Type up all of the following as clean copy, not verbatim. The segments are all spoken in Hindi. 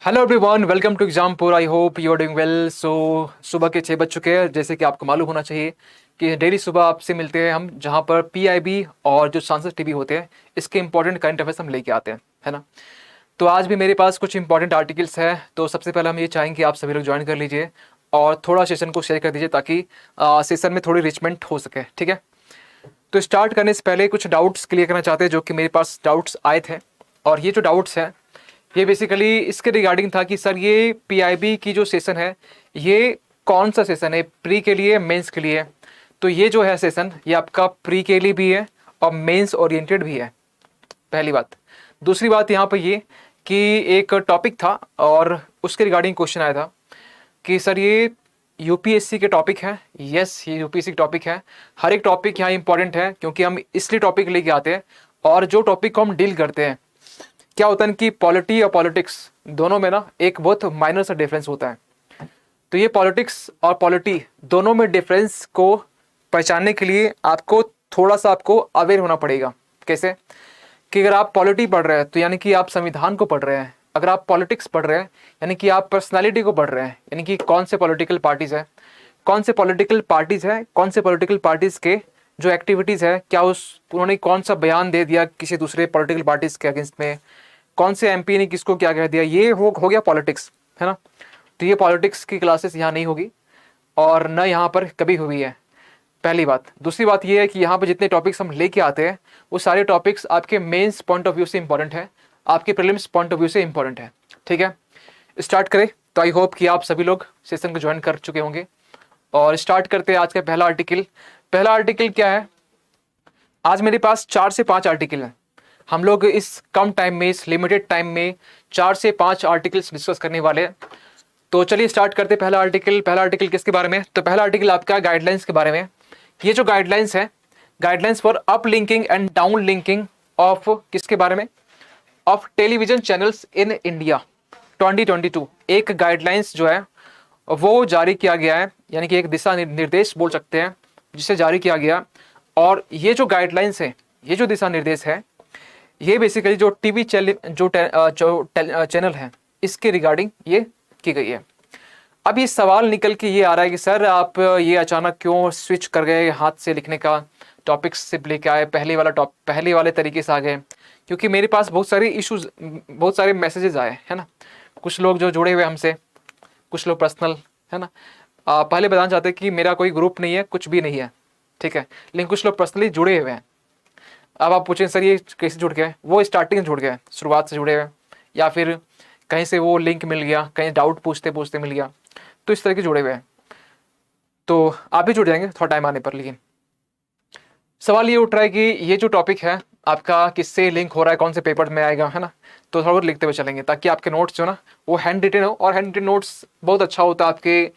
Hello everyone, welcome to Exampur. I hope you are doing well. सुबह के 6 बज चुके हैं। जैसे कि आपको मालूम होना चाहिए कि डेली सुबह आपसे मिलते हैं हम, जहां पर पीआईबी और जो सांसद टीवी होते हैं इसके इंपॉर्टेंट करंट अफेयर्स हम लेके आते हैं, है ना। तो आज भी मेरे पास कुछ इंपॉर्टेंट आर्टिकल्स हैं। तो सबसे पहले हम ये चाहेंगे कि आप सभी लोग ज्वाइन कर लीजिए और थोड़ा सेशन को शेयर कर दीजिए ताकि सेशन में थोड़ी रिचमेंट हो सके, ठीक है। तो स्टार्ट करने से पहले कुछ डाउट्स क्लियर करना चाहते हैं जो कि मेरे पास डाउट्स आए थे। और ये जो डाउट्स हैं ये बेसिकली इसके रिगार्डिंग था कि सर ये पीआईबी की जो सेशन है ये कौन सा सेशन है, प्री के लिए मेंस के लिए। तो ये जो है सेशन ये आपका प्री के लिए भी है और मेंस ओरिएंटेड भी है, पहली बात। दूसरी बात यहाँ पर ये कि एक टॉपिक था और उसके रिगार्डिंग क्वेश्चन आया था कि सर ये यूपीएससी के टॉपिक है। यस, ये यूपीएससी के टॉपिक है। हर एक टॉपिक यहाँ इंपॉर्टेंट है क्योंकि हम इसलिए टॉपिक लेके आते हैं और जो टॉपिक को हम डील करते हैं क्या होता है कि पॉलिटी और पॉलिटिक्स दोनों में ना एक बहुत माइनर सा डिफरेंस होता है। तो ये पॉलिटिक्स और पॉलिटी दोनों में डिफरेंस को पहचानने के लिए आपको थोड़ा सा आपको अवेयर होना पड़ेगा। कैसे कि अगर आप पॉलिटी पढ़ रहे हैं तो यानी कि आप संविधान को पढ़ रहे हैं। अगर आप पॉलिटिक्स पढ़ रहे हैं यानी कि आप पर्सनालिटी को पढ़ रहे हैं, यानी कि कौन से पॉलिटिकल पार्टीज है, कौन से पॉलिटिकल पार्टीज है, कौन से पॉलिटिकल पार्टीज के जो एक्टिविटीज़ है, क्या उस उन्होंने कौन सा बयान दे दिया किसी दूसरे पॉलिटिकल पार्टीज के अगेंस्ट में, कौन से एमपी ने किसको क्या कह दिया, ये हो गया पॉलिटिक्स, है ना। तो ये पॉलिटिक्स की क्लासेस यहाँ नहीं होगी और न यहाँ पर कभी हुई है, पहली बात। दूसरी बात ये है कि यहाँ पर जितने टॉपिक्स हम लेके आते हैं वो सारे टॉपिक्स आपके मेंस पॉइंट ऑफ व्यू से इंपॉर्टेंट है, आपके प्रीलिम्स पॉइंट ऑफ व्यू से इंपॉर्टेंट है, ठीक है। स्टार्ट करें। तो आई होप कि आप सभी लोग सेशन को ज्वाइन कर चुके होंगे और स्टार्ट करते हैं आज का पहला आर्टिकल। पहला आर्टिकल क्या है, आज मेरे पास 4 से 5 आर्टिकल हैं। हम लोग इस कम टाइम में, इस लिमिटेड टाइम में 4 से 5 आर्टिकल्स डिस्कस करने वाले हैं। तो चलिए स्टार्ट करते हैं पहला आर्टिकल। पहला आर्टिकल किसके बारे में, तो पहला आर्टिकल आपका गाइडलाइंस के बारे में। ये जो गाइडलाइंस है, guidelines for up linking and down linking of किसके बारे में, of television channels in India 2022। एक गाइडलाइंस जो है वो जारी किया गया है, यानी कि एक दिशा निर्देश बोल सकते हैं जिसे जारी किया गया। और ये जो गाइडलाइंस है, ये जो दिशा निर्देश है, ये बेसिकली जो टीवी चैनल है इसके रिगार्डिंग ये की गई है। अब ये सवाल निकल के ये आ रहा है कि सर आप ये अचानक क्यों स्विच कर गए, हाथ से लिखने का टॉपिक्स से लेके आए, पहले वाले तरीके से आ गए। क्योंकि मेरे पास बहुत सारे इश्यूज, बहुत सारे मैसेजेस आए, है ना। कुछ लोग जो जुड़े हुए हमसे, कुछ लोग पर्सनल, है ना। पहले बताना चाहते हैं कि मेरा कोई ग्रुप नहीं है, कुछ भी नहीं है, ठीक है, लेकिन कुछ लोग पर्सनली जुड़े हुए हैं। अब आप पूछें सर ये कैसे जुड़ गए, वो स्टार्टिंग से जुड़ गए, शुरुआत से जुड़े हुए, या फिर कहीं से वो लिंक मिल गया, कहीं डाउट पूछते पूछते मिल गया, तो इस तरह के जुड़े हुए हैं। तो आप भी जुड़ जाएंगे थोड़ा टाइम आने पर। लेकिन सवाल ये उठ रहा है कि ये जो टॉपिक है आपका किससे लिंक हो रहा है, कौन से पेपर में आएगा, है ना। तो थोड़ा बहुत लिखते हुए चलेंगे ताकि आपके नोट्स जो ना वो हैंड रिटन हो, और हैंड रिटन नोट्स बहुत अच्छा होता है आपके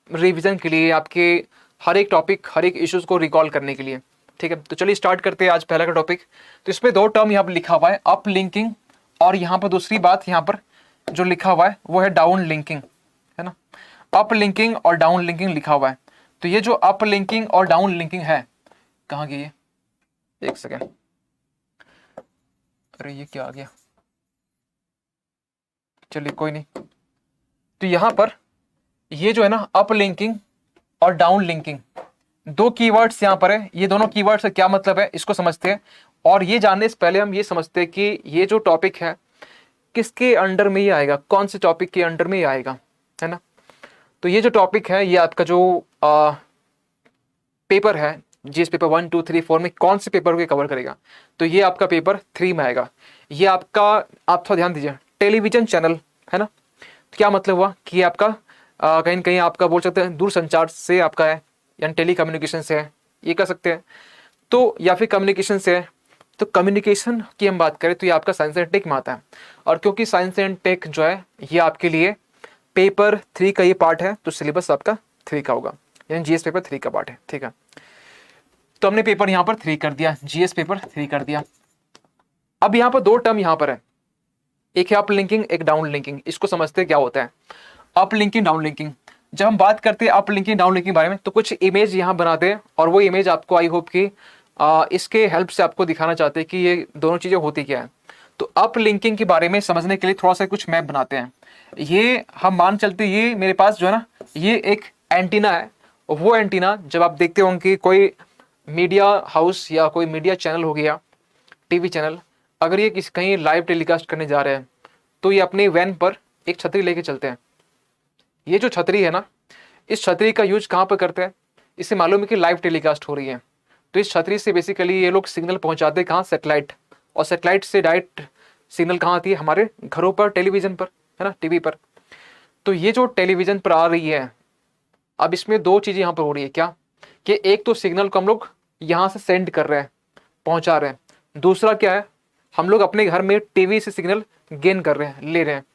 रिविजन के लिए, आपके हर एक टॉपिक, हर एक इश्यूज को रिकॉल करने के लिए, ठीक है। तो चलिए स्टार्ट करते हैं आज पहला का टॉपिक। तो इसमें 2 टर्म यहाँ पर लिखा हुआ है, अप लिंकिंग, और यहाँ पर दूसरी बात यहाँ पर जो लिखा हुआ है वो है डाउन लिंकिंग, है ना। अप लिंकिंग और डाउन लिंकिंग लिखा हुआ है। तो ये जो अप लिंकिंग और डाउन लिंकिंग है, कहाँ गई है, एक सेकेंड, अरे ये क्या आ गया, चलिए कोई नहीं। तो यहां पर ये जो है ना अप लिंकिंग और डाउन लिंकिंग, 2 कीवर्ड्स यहां पर है। ये दोनों कीवर्ड्स का क्या मतलब है इसको समझते हैं, और ये जानने से पहले हम ये समझते हैं कि ये जो टॉपिक है किसके अंडर में ये आएगा, कौन से टॉपिक के अंडर में ये आएगा, है ना। तो ये जो टॉपिक है ये आपका जो पेपर है, जीएस पेपर 1, 2, 3, 4 में कौन से पेपर को कवर करेगा, तो ये आपका पेपर 3 में आएगा। ये आपका, आप थोड़ा ध्यान दीजिए, टेलीविजन चैनल, है ना। तो क्या मतलब हुआ कि ये आपका कहीं ना कहीं आपका बोल सकते हैं दूरसंचार से आपका है, यानी टेली कम्युनिकेशन से है, ये कह सकते हैं। तो या फिर कम्युनिकेशन से है। तो कम्युनिकेशन की हम बात करें तो ये आपका साइंस एंड टेक में आता है, और क्योंकि साइंस एंड टेक जो है ये आपके लिए पेपर 3 का ये पार्ट है, तो सिलेबस आपका 3 का होगा, यानी जीएस पेपर 3 का पार्ट है, ठीक है। तो हमने पेपर यहाँ पर 3 कर दिया, जीएस पेपर 3 कर दिया। अब यहाँ पर 2 टर्म यहाँ पर है, एक है अप लिंकिंग, एक डाउन लिंकिंग। इसको समझते हैं क्या होता है अप लिंकिंग, डाउन लिंकिंग। जब हम बात करते हैं अप लिंकिंग, डाउन लिंकिंग बारे में, तो कुछ इमेज यहाँ बनाते हैं, और वो इमेज आपको आई होप कि इसके हेल्प से आपको दिखाना चाहते हैं कि ये दोनों चीज़ें होती क्या है। तो अप लिंकिंग के बारे में समझने के लिए थोड़ा सा कुछ मैप बनाते हैं। ये हम मान चलते, ये मेरे पास जो है ना, ये एक एंटीना है। और वो एंटीना जब आप देखते होंगे कि कोई मीडिया हाउस या कोई मीडिया चैनल हो गया, टीवी चैनल, अगर ये किसी कहीं लाइव टेलीकास्ट करने जा रहे हैं तो ये अपनी वैन पर एक छतरी लेके चलते हैं। ये जो छतरी है ना, इस छतरी का यूज कहाँ पर करते हैं, इसे मालूम है कि लाइव टेलीकास्ट हो रही है, तो इस छतरी से बेसिकली ये लोग सिग्नल पहुंचाते हैं कहाँ, सेटेलाइट। और सेटेलाइट से डायरेक्ट सिग्नल कहाँ आती है, हमारे घरों पर, टेलीविजन पर, है ना, टीवी पर। तो ये जो टेलीविजन पर आ रही है, अब इसमें दो चीज़ें यहाँ पर हो रही है, क्या कि एक तो सिग्नल को हम लोग यहाँ से सेंड कर रहे हैं, पहुँचा रहे हैं। दूसरा क्या है, हम लोग अपने घर में टीवी से सिग्नल गेन कर रहे हैं, ले रहे हैं।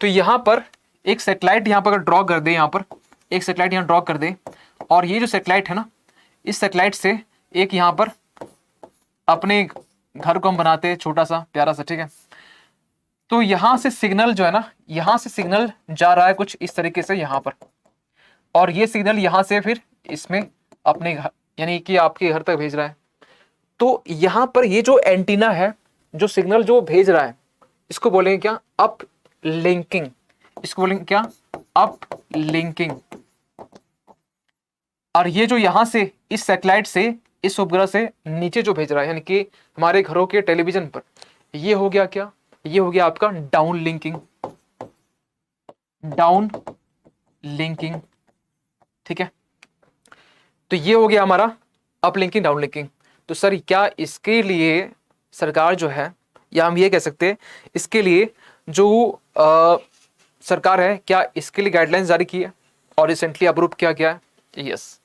तो यहाँ पर एक सेटेलाइट यहाँ पर अगर ड्रॉ कर दे, यहाँ पर एक सेटेलाइट यहाँ ड्रॉ कर दे, और ये जो सेटेलाइट है ना, इस सेटेलाइट से एक यहाँ पर अपने घर को हम बनाते हैं छोटा सा प्यारा सा, ठीक है। तो यहाँ से सिग्नल जो है ना, यहाँ से सिग्नल जा रहा है कुछ इस तरीके से यहाँ पर, और ये सिग्नल यहाँ से फिर इसमें अपने घर, यानी कि आपके घर तक भेज रहा है। तो यहाँ पर ये जो एंटीना है, जो सिग्नल जो भेज रहा है, इसको बोलेंगे क्या, अप लिंकिंग। इसको बोलेंगे क्या, अप लिंकिंग। और ये जो यहां से इस सैटेलाइट से, इस उपग्रह से नीचे जो भेज रहा है, यानी कि हमारे घरों के टेलीविजन पर, ये हो गया क्या, ये हो गया आपका डाउन लिंकिंग। डाउन लिंकिंग, ठीक है। तो ये हो गया हमारा अप लिंकिंग, डाउन लिंकिंग। तो सर क्या इसके लिए सरकार जो है, या हम ये कह सकते हैं इसके लिए जो सरकार है, क्या इसके लिए गाइडलाइंस जारी की है और रिसेंटली अप्रूव किया गया है? यस।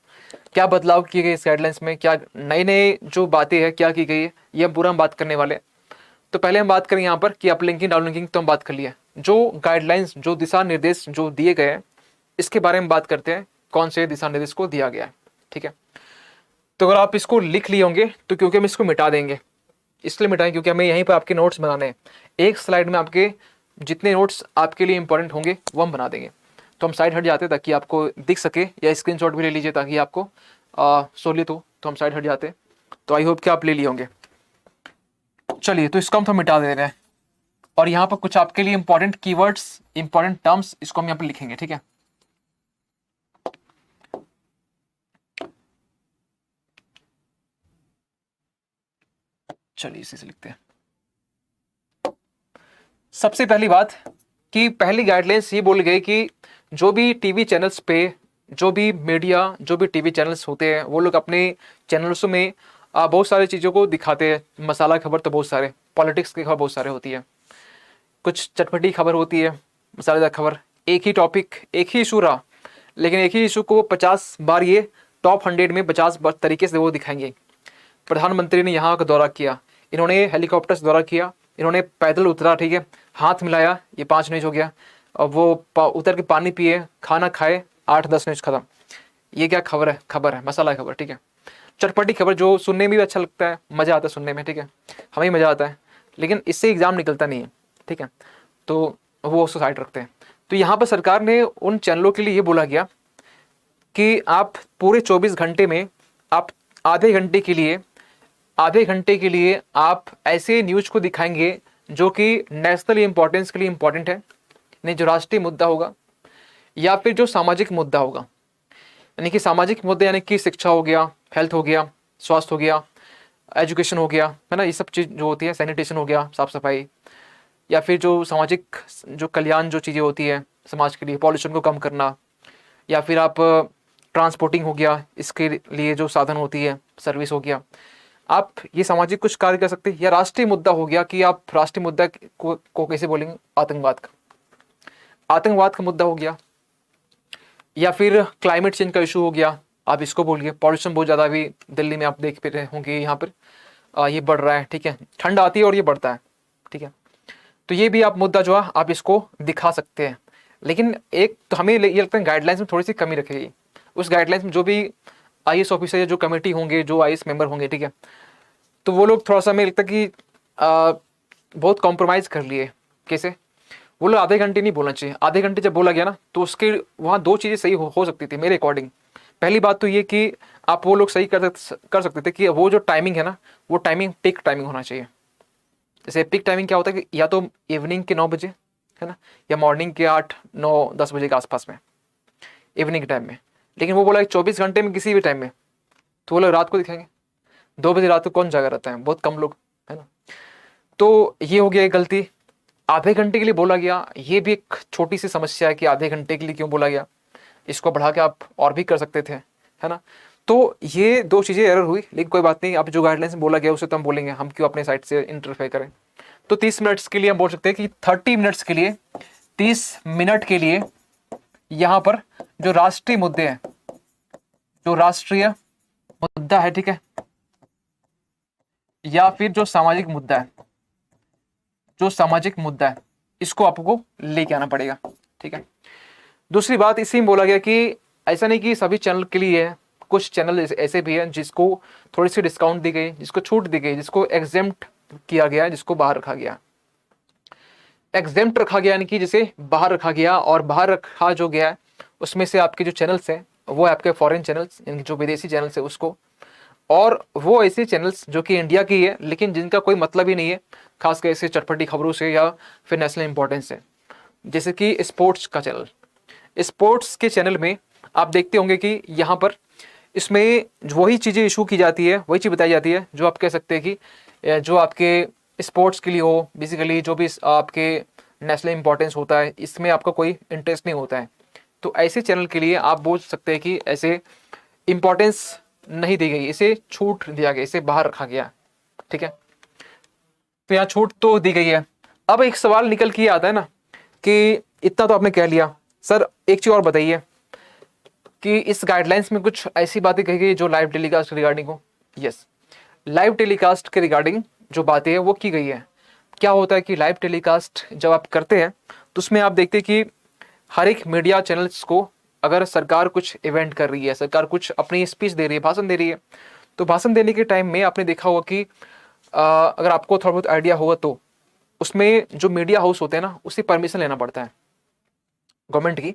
क्या बदलाव किए गए इस गाइडलाइंस में, क्या नए नए जो बातें हैं क्या की गई है, ये हम पूरा हम बात करने वाले हैं। तो पहले हम बात करें यहाँ पर कि अप लिंकिंग डाउन लिंकिंग तो हम बात कर लिया, जो गाइडलाइंस, जो दिशा निर्देश जो दिए गए हैं, इसके बारे में बात करते हैं, कौन से दिशा निर्देश को दिया गया है, ठीक है। तो अगर आप इसको लिख लिए होंगे तो क्योंकि हम इसको मिटा देंगे, इसलिए मिटाएं क्योंकि हमें यहीं पर आपके नोट्स बनाने हैं। एक स्लाइड में आपके जितने नोट्स आपके लिए इंपॉर्टेंट होंगे वो हम बना देंगे। तो हम साइड हट जाते हैं ताकि आपको दिख सके, या स्क्रीनशॉट भी ले लीजिए ताकि आपको सहूलियत हो। तो हम साइड हट जाते हैं, तो आई होप कि आप ले लिए होंगे। चलिए, तो इसको हम तो मिटा दे रहे हैं, और यहाँ पर कुछ आपके लिए इंपॉर्टेंट कीवर्ड्स, इंपॉर्टेंट टर्म्स, इसको हम यहाँ पर लिखेंगे, ठीक है। चलिए इसी से लिखते हैं। सबसे पहली बात कि पहली गाइडलाइंस ये बोल गई कि जो भी टीवी चैनल्स पे, जो भी मीडिया, जो भी टीवी चैनल्स होते हैं, वो लोग अपने चैनल्स में बहुत सारी चीज़ों को दिखाते हैं। मसाला खबर तो बहुत सारे, पॉलिटिक्स की खबर बहुत सारे होती है, कुछ चटपटी खबर होती है, मसालेदार खबर, एक ही टॉपिक, एक ही इशू रहा, लेकिन एक ही इशू को 50 बार ये टॉप 100 में 50 बार तरीके से वो दिखाएंगे। प्रधानमंत्री ने यहाँ का दौरा किया, इन्होंने हेलीकॉप्टर से दौरा किया, इन्होंने पैदल उतरा, ठीक है, हाथ मिलाया, ये 5 न्यूज हो गया, और वो उतर के पानी पिए, खाना खाए, 8-10 न्यूज खत्म। ये क्या खबर है, खबर है, मसाला खबर, ठीक है। चटपटी खबर जो सुनने में भी अच्छा लगता है, मज़ा आता है सुनने में, ठीक है, हमें मज़ा आता है, लेकिन इससे एग्जाम निकलता नहीं है, ठीक है, तो वो उसको साइड रखते हैं। तो यहाँ पर सरकार ने उन चैनलों के लिए ये बोला गया कि आप पूरे 24 घंटे में आप आधे घंटे के लिए आप ऐसे न्यूज को दिखाएंगे जो कि नेशनल इंपॉर्टेंस के लिए इंपॉर्टेंट है, नहीं जो राष्ट्रीय मुद्दा होगा, या फिर जो सामाजिक मुद्दा होगा। यानी कि सामाजिक मुद्दे यानी कि शिक्षा हो गया, हेल्थ हो गया, स्वास्थ्य हो गया, एजुकेशन हो गया, है ना, ये सब चीज़ जो होती है, सैनिटेशन हो गया, साफ सफाई, या फिर जो सामाजिक जो कल्याण जो चीज़ें होती है समाज के लिए, पॉल्यूशन को कम करना, या फिर आप ट्रांसपोर्टिंग हो गया, इसके लिए जो साधन होती है, सर्विस हो गया, आप ये सामाजिक कुछ कार्य कर सकते हैं। या राष्ट्रीय मुद्दा हो गया कि आप राष्ट्रीय मुद्दा को कैसे बोलेंगे, आतंकवाद का मुद्दा हो गया, या फिर क्लाइमेट चेंज का इशू हो गया, आप इसको बोलिए। पॉल्यूशन बहुत ज़्यादा अभी दिल्ली में आप देख रहे होंगे, यहाँ पर ये बढ़ रहा है, ठीक है, ठंड आती है और ये बढ़ता है, ठीक है। तो ये भी आप मुद्दा जो है आप इसको दिखा सकते हैं। लेकिन एक तो हमें ये लगता है गाइडलाइंस में थोड़ी सी कमी रखेगी। उस गाइडलाइंस में जो भी आईएएस ऑफिसर या जो कमेटी होंगे, जो आईएएस मेंबर होंगे, ठीक है, तो वो लोग थोड़ा सा हमें लगता है कि बहुत कॉम्प्रोमाइज़ कर लिए। कैसे? वो लोग आधे घंटे नहीं बोलना चाहिए। आधे घंटे जब बोला गया ना, तो उसके वहाँ दो चीज़ें सही हो सकती थी मेरे अकॉर्डिंग। पहली बात तो ये कि आप वो लोग सही कर सकते थे कि वो जो टाइमिंग है ना, वो टाइमिंग पीक टाइमिंग होना चाहिए। जैसे पिक टाइमिंग क्या होता है कि या तो इवनिंग के 9 बजे है ना, या मॉर्निंग के 8 9 10 बजे के आसपास में, इवनिंग के टाइम में। लेकिन वो बोला 24 घंटे में किसी भी टाइम में, तो वो लोग रात को दिखाएंगे। 2 बजे रात को कौन जागा रहता है, बहुत कम लोग, है ना। तो ये हो गया एक गलती। आधे घंटे के लिए बोला गया, ये भी एक छोटी सी समस्या है कि आधे घंटे के लिए क्यों बोला गया, इसको बढ़ा के आप और भी कर सकते थे, है ना। तो ये दो चीज़ें एरर हुई, लेकिन कोई बात नहीं, अब जो गाइडलाइंस में बोला गया उसे तो हम बोलेंगे, हम क्यों अपने साइड से इंटरफेयर करें। तो 30 मिनट्स के लिए हम बोल सकते हैं कि 30 मिनट्स के लिए, 30 मिनट के लिए यहाँ पर जो राष्ट्रीय मुद्दे हैं, जो राष्ट्रीय मुद्दा है, ठीक है, या फिर जो सामाजिक मुद्दा है, जो सामाजिक मुद्दा है, इसको आपको लेके आना पड़ेगा, ठीक है। दूसरी बात इसी में बोला गया कि ऐसा नहीं कि सभी चैनल के लिए है, कुछ चैनल ऐसे भी हैं जिसको थोड़ी सी डिस्काउंट दी गई, जिसको छूट दी गई, जिसको एग्जेम्प्ट किया गया, जिसको बाहर रखा गया। एग्जेम्प्ट रखा गया यानी कि जिसे बाहर रखा गया, और बाहर रखा जो गया उसमें से आपके जो चैनल्स हैं वो है आपके फॉरेन चैनल्स, यानी जो विदेशी चैनल्स है उसको, और वो ऐसे चैनल्स जो कि इंडिया की है लेकिन जिनका कोई मतलब ही नहीं है खासकर ऐसे चटपटी खबरों से या फिर नेशनल इंपॉर्टेंस से। जैसे कि स्पोर्ट्स का चैनल, स्पोर्ट्स के चैनल में आप देखते होंगे कि यहाँ पर इसमें वही चीज़ें इशू की जाती है, वही चीज़ बताई जाती है जो आप कह सकते हैं कि जो आपके स्पोर्ट्स के लिए हो, बेसिकली जो भी आपके नेशनल इंपॉर्टेंस होता है इसमें आपका कोई इंटरेस्ट नहीं होता है। तो ऐसे चैनल के लिए आप बोल सकते हैं कि ऐसे इंपॉर्टेंस नहीं दी गई, इसे छूट दिया गया, इसे बाहर रखा गया, ठीक है। तो यहाँ छूट तो दी गई है। अब एक सवाल निकल के आता है ना कि इतना तो आपने कह लिया, सर एक चीज़ और बताइए कि इस गाइडलाइंस में कुछ ऐसी बातें कही गई जो लाइव टेलीकास्ट के रिगार्डिंग हो। यस, लाइव टेलीकास्ट के रिगार्डिंग जो बातें हैं वो की गई है। क्या होता है कि लाइव टेलीकास्ट जब आप करते हैं तो उसमें आप देखते हैं कि हर एक मीडिया चैनल्स को, अगर सरकार कुछ इवेंट कर रही है, सरकार कुछ अपनी स्पीच दे रही है, भाषण दे रही है, तो भाषण देने के टाइम में आपने देखा होगा कि अगर आपको थोड़ा बहुत आइडिया होगा तो उसमें जो मीडिया हाउस होते हैं ना उससे परमिशन लेना पड़ता है गवर्नमेंट की,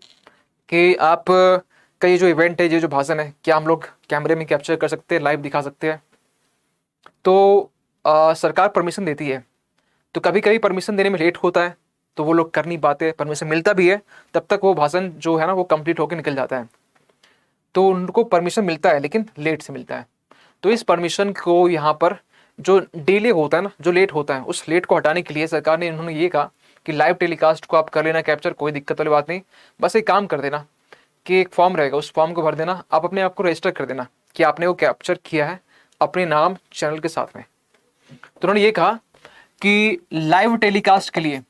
कि आप का ये जो इवेंट है, ये जो भाषण है, क्या हम लोग कैमरे में कैप्चर कर सकते हैं, लाइव दिखा सकते हैं। तो सरकार परमिशन देती है। तो कभी कभी परमिशन देने में लेट होता है तो वो लोग कर नहीं पाते, परमिशन मिलता भी है तब तक वो भाषण जो है ना वो कंप्लीट होकर निकल जाता है। तो उनको परमिशन मिलता है लेकिन लेट से मिलता है। तो इस परमिशन को यहाँ पर जो डिले होता है ना, जो लेट होता है, उस लेट को हटाने के लिए सरकार ने इन्होंने ये कहा कि लाइव टेलीकास्ट को आप कर लेना कैप्चर, कोई दिक्कत वाली बात नहीं, बस एक काम कर देना कि एक फॉर्म रहेगा, उस फॉर्म को भर देना, आप अपने आप को रजिस्टर कर देना कि आपने वो कैप्चर किया है अपने नाम चैनल के साथ में। तो उन्होंने ये कहा कि लाइव टेलीकास्ट के लिए,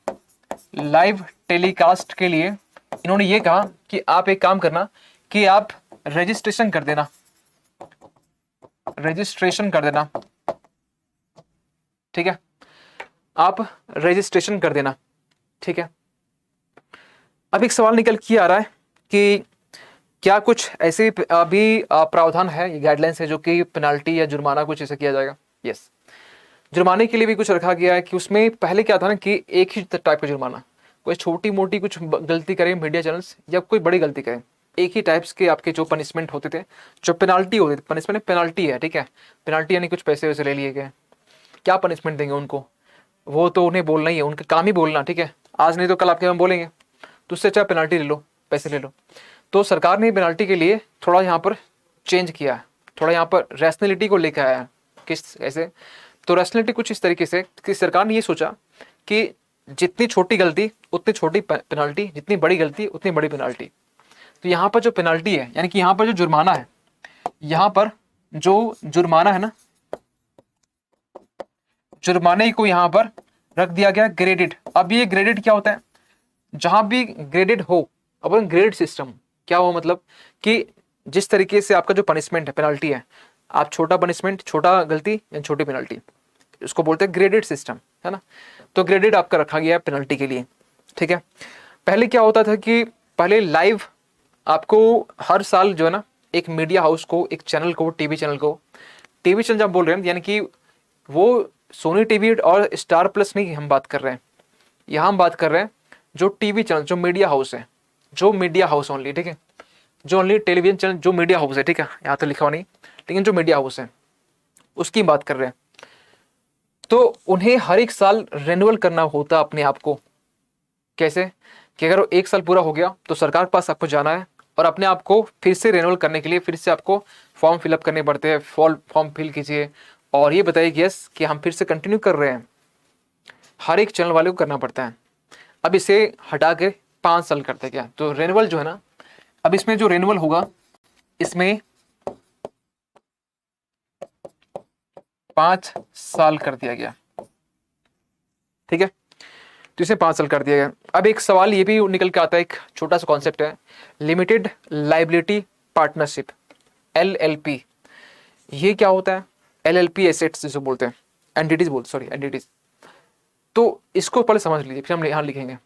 लाइव टेलीकास्ट के लिए इन्होंने ये कहा कि आप एक काम करना कि आप रजिस्ट्रेशन कर देना, रजिस्ट्रेशन कर देना, ठीक है, आप रजिस्ट्रेशन कर देना, ठीक है। अब एक सवाल निकल के आ रहा है कि क्या कुछ ऐसे अभी प्रावधान है, ये गाइडलाइंस है जो कि पेनाल्टी या जुर्माना कुछ ऐसा किया जाएगा। यस, जुर्माने के लिए भी कुछ रखा गया है कि उसमें पहले क्या था ना कि एक ही टाइप का जुर्माना, कोई छोटी मोटी कुछ गलती करे मीडिया चैनल्स या कोई बड़ी गलती करे, एक ही टाइप्स के आपके जो पनिशमेंट होते थे, जो पेनाल्टी होती थी, पनिशमेंट पेनाल्टी है, ठीक है, पेनाल्टी यानी कुछ पैसे वैसे ले लिए गए। क्या पनिशमेंट देंगे उनको, वो तो उन्हें बोलना ही है, उनका काम ही बोलना, ठीक है, आज नहीं तो कल आपके हम बोलेंगे, तो उससे अच्छा पेनाल्टी ले लो, पैसे ले लो। तो सरकार ने पेनाल्टी के लिए थोड़ा यहाँ पर चेंज किया है, थोड़ा यहाँ पर रैशनैलिटी को लेकर आया है। किस ऐसे, तो रैशनैलिटी कुछ इस तरीके से कि सरकार ने ये सोचा कि जितनी छोटी गलती उतनी छोटी पेनाल्टी, जितनी बड़ी गलती उतनी बड़ी पेनाल्टी। तो यहाँ पर जो पेनाल्टी है यानी कि यहाँ पर जो जुर्माना है, यहाँ पर जो जुर्माना है ना, जुर्माने को यहाँ पर रख दिया गया ग्रेडेड। अब ये ग्रेडेड क्या होता है, जहां भी ग्रेडेड हो, अपन ग्रेड सिस्टम क्या हो, मतलब कि जिस तरीके से आपका जो पनिशमेंट है, पेनाल्टी है, आप छोटा पनिशमेंट, छोटा गलती या छोटी पेनाल्टी, उसको बोलते हैं ग्रेडेड सिस्टम, है ना। तो ग्रेडेड आपका रखा गया है पेनल्टी के लिए, ठीक है। पहले क्या होता था कि पहले लाइव आपको हर साल जो है ना एक मीडिया हाउस को, एक चैनल को, टीवी चैनल को, टीवी चैनल जब बोल रहे हैं यानी कि वो सोनी टीवी और स्टार प्लस नहीं हम बात कर रहे हैं, यहाँ हम बात कर रहे हैं जो टीवी चैनल, जो मीडिया हाउस है, जो मीडिया हाउस ओनली, ठीक है, जो ओनली टेलीविजन चैनल, जो मीडिया हाउस है, ठीक है, यहाँ तो लिखा हुआ नहीं, लेकिन जो मीडिया हाउस है उसकी बात कर रहे हैं। तो उन्हें हर एक साल रेन्युअल करना होता अपने आप को। कैसे? कि अगर वो एक साल पूरा हो गया तो सरकार के पास आपको जाना है और अपने आप को फिर से रेन्युअल करने के लिए फिर से आपको फॉर्म फिलअप करने पड़ते हैं। फॉर्म फिल कीजिए और ये बताइए कि यस कि हम फिर से कंटिन्यू कर रहे हैं। हर एक चैनल वाले को करना पड़ता है। अब इसे हटा के 5 साल करते क्या, तो रेन्युअल जो है ना, अब इसमें जो रेन्युअल होगा इसमें 5 साल कर दिया गया। ठीक है, तो इसे 5 साल कर दिया गया। अब एक सवाल ये भी निकल के आता है, एक छोटा सा कॉन्सेप्ट है, लिमिटेड लाइबिलिटी पार्टनरशिप, LLP। ये क्या होता है? LLP एसेट्स जिसे बोलते हैं, एंटिटीज। तो इसको पहले समझ लीजिए, फिर हम यहाँ लिखेंगे।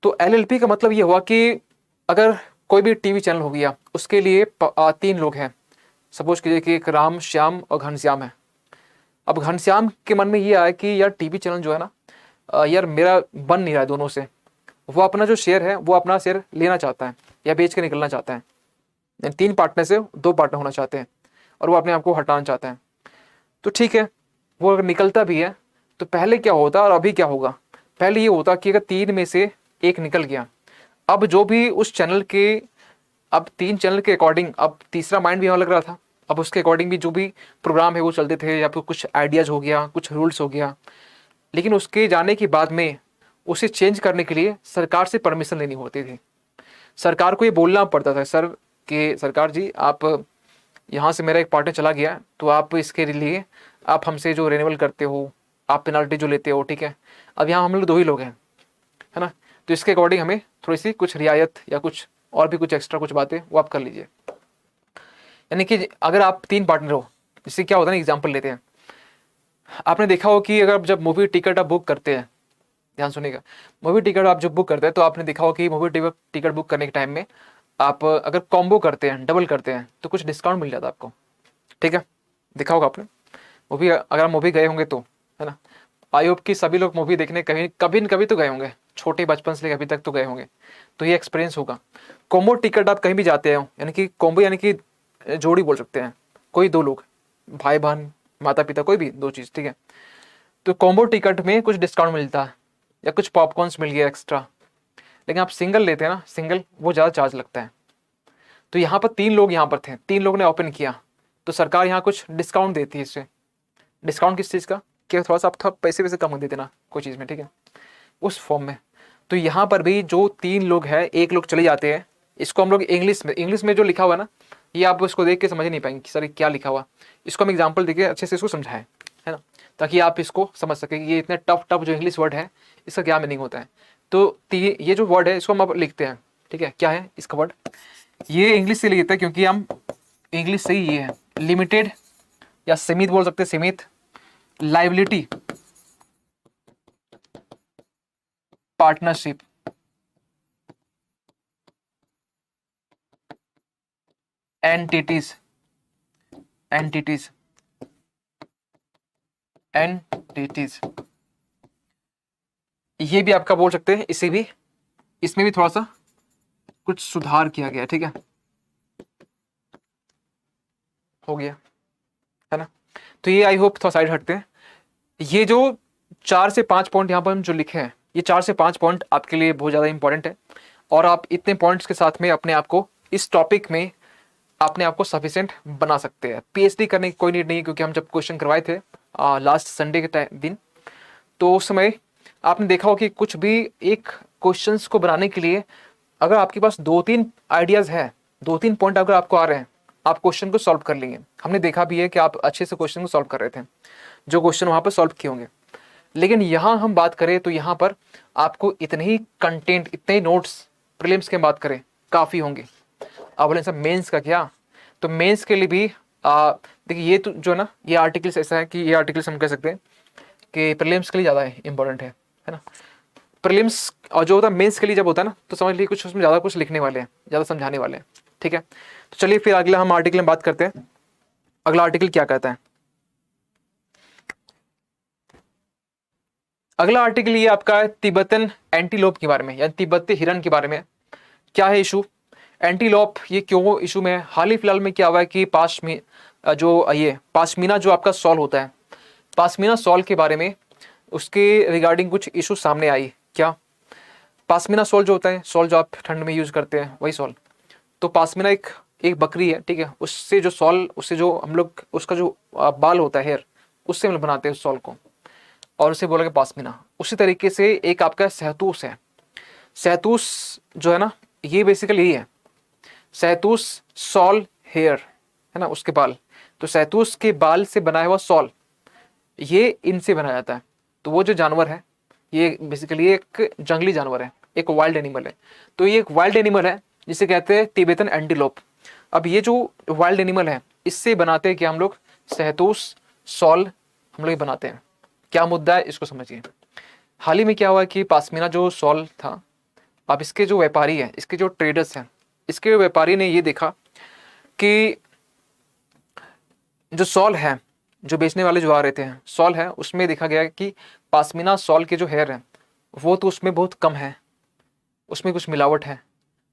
तो LLP का मतलब ये हुआ कि अगर कोई भी टीवी चैनल हो गया, उसके लिए 3 लोग हैं। सपोज कीजिए कि एक राम, श्याम और घनश्याम है। अब घनश्याम के मन में ये आया कि यार टीवी चैनल जो है ना, यार मेरा बन नहीं रहा है दोनों से। वो अपना जो शेयर है वो अपना शेयर लेना चाहता है या बेच के निकलना चाहता है। 3 पार्टनर से 2 पार्टनर होना चाहते हैं और वो अपने आप को हटाना चाहता है। तो ठीक है, वो अगर निकलता भी है तो पहले क्या होता और अभी क्या होगा? पहले ये होता कि अगर 3 में से एक निकल गया, अब जो भी उस चैनल के, अब 3 चैनल के अकॉर्डिंग, अब तीसरा माइंड भी यहाँ लग रहा था, अब उसके अकॉर्डिंग भी जो भी प्रोग्राम है वो चलते थे, या फिर कुछ आइडियाज़ हो गया, कुछ रूल्स हो गया। लेकिन उसके जाने के बाद में उसे चेंज करने के लिए सरकार से परमिशन लेनी होती थी। सरकार को ये बोलना पड़ता था, सर कि सरकार जी, आप यहाँ से मेरा एक पार्टनर चला गया, तो आप इसके लिए आप हमसे जो रेन्युअल करते हो, आप पेनल्टी जो लेते हो, ठीक है, अब यहाँ हम लोग 2 ही लोग हैं, है ना, तो इसके अकॉर्डिंग हमें थोड़ी सी कुछ रियायत या कुछ और भी कुछ एक्स्ट्रा कुछ बातें वो आप कर लीजिए। यानी कि अगर आप 3 पार्टनर हो, इससे क्या होता है ना, एग्जाम्पल लेते हैं। आपने देखा हो कि अगर जब मूवी टिकट आप बुक करते हैं, ध्यान सुनिएगा, मूवी टिकट आप जब बुक करते हैं तो आपने देखा हो कि मूवी टिकट बुक करने के टाइम में आप अगर कॉम्बो करते हैं, डबल करते हैं, तो कुछ डिस्काउंट मिल जाता है आपको। ठीक है, देखा होगा आपने मूवी, अगर आप मूवी गए होंगे तो, है ना। आई होप कि सभी लोग मूवी देखने कभी न कभी तो गए होंगे, छोटे बचपन से लेकर अभी तक तो गए होंगे, तो ये एक्सपीरियंस होगा। कॉम्बो टिकट आप कहीं भी जाते हो, यानी कि कॉम्बो यानी कि जोड़ी बोल सकते हैं, कोई 2 लोग, भाई बहन, माता पिता, कोई भी 2 चीज़, ठीक है। तो कॉम्बो टिकट में कुछ डिस्काउंट मिलता है या कुछ पॉपकॉर्न्स मिल गया एक्स्ट्रा। लेकिन आप सिंगल लेते हैं ना, सिंगल, वो ज़्यादा चार्ज लगता है। तो यहाँ पर 3 लोग यहाँ पर थे, 3 लोगों ने ओपन किया, तो सरकार यहाँ कुछ डिस्काउंट देती है इससे। डिस्काउंट किस चीज़ का? कि थोड़ा सा आप थोड़ा पैसे वैसे कम दे देना कोई चीज़ में, ठीक है, उस फॉर्म में। तो यहाँ पर भी जो 3 लोग हैं, 1 लोग चले जाते हैं। इसको हम लोग इंग्लिश में जो लिखा हुआ है ना, ये आप उसको देख के समझ ही नहीं पाएंगे कि सर क्या लिखा हुआ। इसको हम एग्जाम्पल देके अच्छे से इसको समझाएं, है ना, ताकि आप इसको समझ सकें कि ये इतने टफ जो इंग्लिश वर्ड है इसका क्या मीनिंग होता है। तो ये जो वर्ड है इसको हम अब लिखते हैं, ठीक है। क्या है इसका वर्ड? ये इंग्लिश से लिखते हैं क्योंकि हम इंग्लिश से ही, ये है लिमिटेड या सीमित बोल सकते हैं, सीमित लाइबिलिटी पार्टनरशिप एंटिटीज ये भी आपका बोल सकते हैं। इसे भी, इसमें भी थोड़ा सा कुछ सुधार किया गया है, ठीक है, हो गया, है ना। तो ये आई होप थोड़ा साइड हटते हैं। ये जो 4 से 5 पॉइंट यहाँ पर हम जो लिखे हैं, ये 4 से 5 पॉइंट आपके लिए बहुत ज़्यादा इंपॉर्टेंट है। और आप इतने पॉइंट्स के साथ में अपने आप को इस टॉपिक में अपने आप को सफिशिएंट बना सकते हैं। PhD करने की कोई नीड नहीं है, क्योंकि हम जब क्वेश्चन करवाए थे लास्ट संडे के दिन, तो उस समय आपने देखा हो कि कुछ भी एक क्वेश्चंस को बनाने के लिए अगर आपके पास 2-3 आइडियाज़ है, 2-3 पॉइंट अगर आपको आ रहे हैं, आप क्वेश्चन को सॉल्व कर लेंगे। हमने देखा भी है कि आप अच्छे से क्वेश्चन को सॉल्व कर रहे थे, जो क्वेश्चन वहाँ पर सॉल्व किए होंगे। लेकिन यहाँ हम बात करें तो यहाँ पर आपको इतने ही कंटेंट, इतने ही नोट्स प्रीलिम्स की बात करें काफ़ी होंगे। अब बोले सर मेंस का क्या? तो मेंस के लिए भी देखिए, ये तो जो ना, ये आर्टिकल्स ऐसा है कि ये आर्टिकल्स हम कह सकते हैं कि प्रीलिम्स के लिए ज़्यादा इंपॉर्टेंट है ना। प्रीलिम्स और जो होता है मेंस के लिए जब होता है ना, तो समझ लीजिए कुछ उसमें ज़्यादा कुछ लिखने वाले हैं, ज़्यादा समझाने वाले हैं, ठीक है। तो चलिए फिर अगला हम आर्टिकल में बात करते हैं। अगला आर्टिकल क्या कहता है? अगला आर्टिकल ये आपका है तिब्बतन एंटीलोप के बारे में, यानी तिब्बती हिरन के बारे में। क्या है इशू? एंटीलोप ये क्यों इशू में? हाल ही फिलहाल में क्या हुआ है कि जो ये पाशमीना जो आपका सॉल्व होता है, पासमीना सॉल के बारे में उसके रिगार्डिंग कुछ इशू सामने आई। क्या? पासमीना सॉल जो होता है, सॉल जो आप ठंड में यूज करते हैं वही सॉल। तो पासमीना एक एक बकरी है, ठीक है, उससे जो सॉल, उससे जो हम लोग उसका जो बाल होता है, हेयर, उससे हम लोग बनाते हैं उस सॉल को, और उसे बोला गया पासमीना। उसी तरीके से एक आपका सहतूस है। सहतूस जो है ना, ये बेसिकली यही है, सहतूस सॉल हेयर है ना, उसके बाल। तो सहतूस के बाल से बनाया हुआ सॉल, ये इनसे बनाया जाता है। तो वो जो जानवर है, ये बेसिकली एक जंगली जानवर है, एक वाइल्ड एनिमल है। तो ये एक वाइल्ड एनिमल है जिसे कहते हैं तिब्बतन एंटीलोप। अब ये जो वाइल्ड एनिमल है, इससे बनाते हैं कि हम लोग सहतूस सॉल हम लोग बनाते हैं। क्या मुद्दा है इसको समझिए। हाल ही में क्या हुआ कि पासमीना जो सॉल था, अब इसके जो व्यापारी हैं, इसके जो ट्रेडर्स हैं, इसके व्यापारी ने ये देखा कि जो सॉल है, जो बेचने वाले जो आ रहे थे सॉल है, उसमें देखा गया कि पासमीना सॉल के जो हेयर हैं वो तो उसमें बहुत कम है, उसमें कुछ मिलावट है।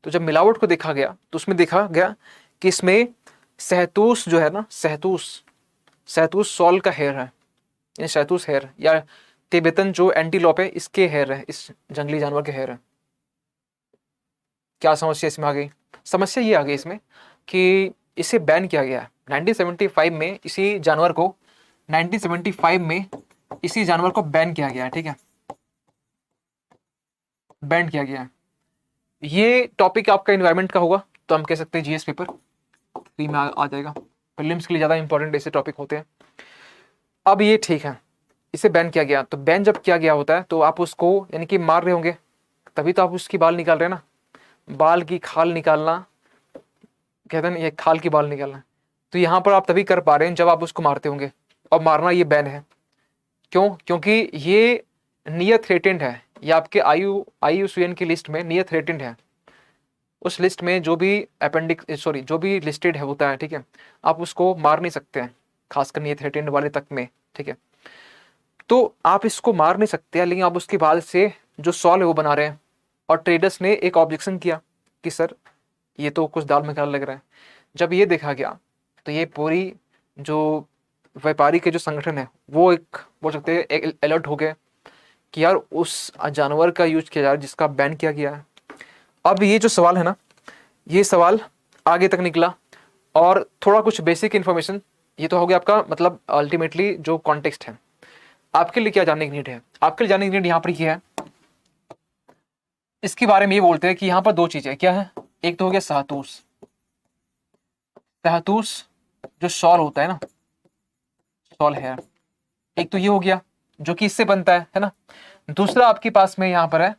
तो जब मिलावट को देखा गया तो उसमें देखा गया कि इसमें सहतूस जो है ना, सहतूस सहतूस सॉल का हेयर है, यानी सहतूस हेयर या तिब्बतन जो एंटीलोप है इसके हेयर है, इस जंगली जानवर के हेयर है। क्या समस्या इसमें आ गई? समस्या ये आ गई इसमें कि इसे बैन किया गया है 1975 में। इसी जानवर को 1975 में इसी जानवर को बैन किया गया है, ठीक है, बैन किया गया है। ये टॉपिक आपका एनवायरनमेंट का होगा तो हम कह सकते हैं जीएस पेपर 3 में आ जाएगा। प्रीलिम्स के लिए ज़्यादा इंपॉर्टेंट ऐसे टॉपिक होते हैं। अब ये ठीक है, इसे बैन किया गया। तो बैन जब किया गया होता है तो आप उसको यानी कि मार रहे होंगे, तभी तो आप उसकी बाल निकाल रहे हैं ना। बाल की खाल निकालना, कहते हैं ना, ये खाल की बाल निकालना। तो यहाँ पर आप तभी कर पा रहे हैं जब आप उसको मारते होंगे, और मारना ये बैन है। क्यों? क्योंकि ये नियर थ्रेटेंड है, ये आपके IUCN की लिस्ट में नियर थ्रेटेंड है। उस लिस्ट में जो भी जो भी लिस्टेड है होता है, ठीक है, आप उसको मार नहीं सकते हैं, खासकर नियर थ्रेटेंड वाले तक में, ठीक है। तो आप इसको मार नहीं सकते हैं, लेकिन आप उसके बाद से जो सॉल है वो बना रहे हैं। और ट्रेडर्स ने एक ऑब्जेक्शन किया कि सर ये तो कुछ दाल में काला लग रहा है। जब ये देखा गया तो ये पूरी जो व्यापारी के जो संगठन है वो एक बोल सकते हैं एक अलर्ट हो गए कि यार उस जानवर का यूज किया जा रहा है जिसका बैन किया गया है। अब ये जो सवाल है ना, ये सवाल आगे तक निकला, और थोड़ा कुछ बेसिक इन्फॉर्मेशन, ये तो हो गया आपका मतलब अल्टीमेटली जो कॉन्टेक्स्ट है। आपके लिए क्या जानने की नीड है? आपके लिए जानने की नीड यहाँ पर ये है, इसके बारे में ये बोलते हैं कि यहाँ पर दो चीजें क्या है। एक तो हो गया सहतूस, सहतूस जो शॉल होता है ना, शॉल है, एक तो ये हो गया जो कि इससे बनता है ना। दूसरा आपके पास में यहाँ पर है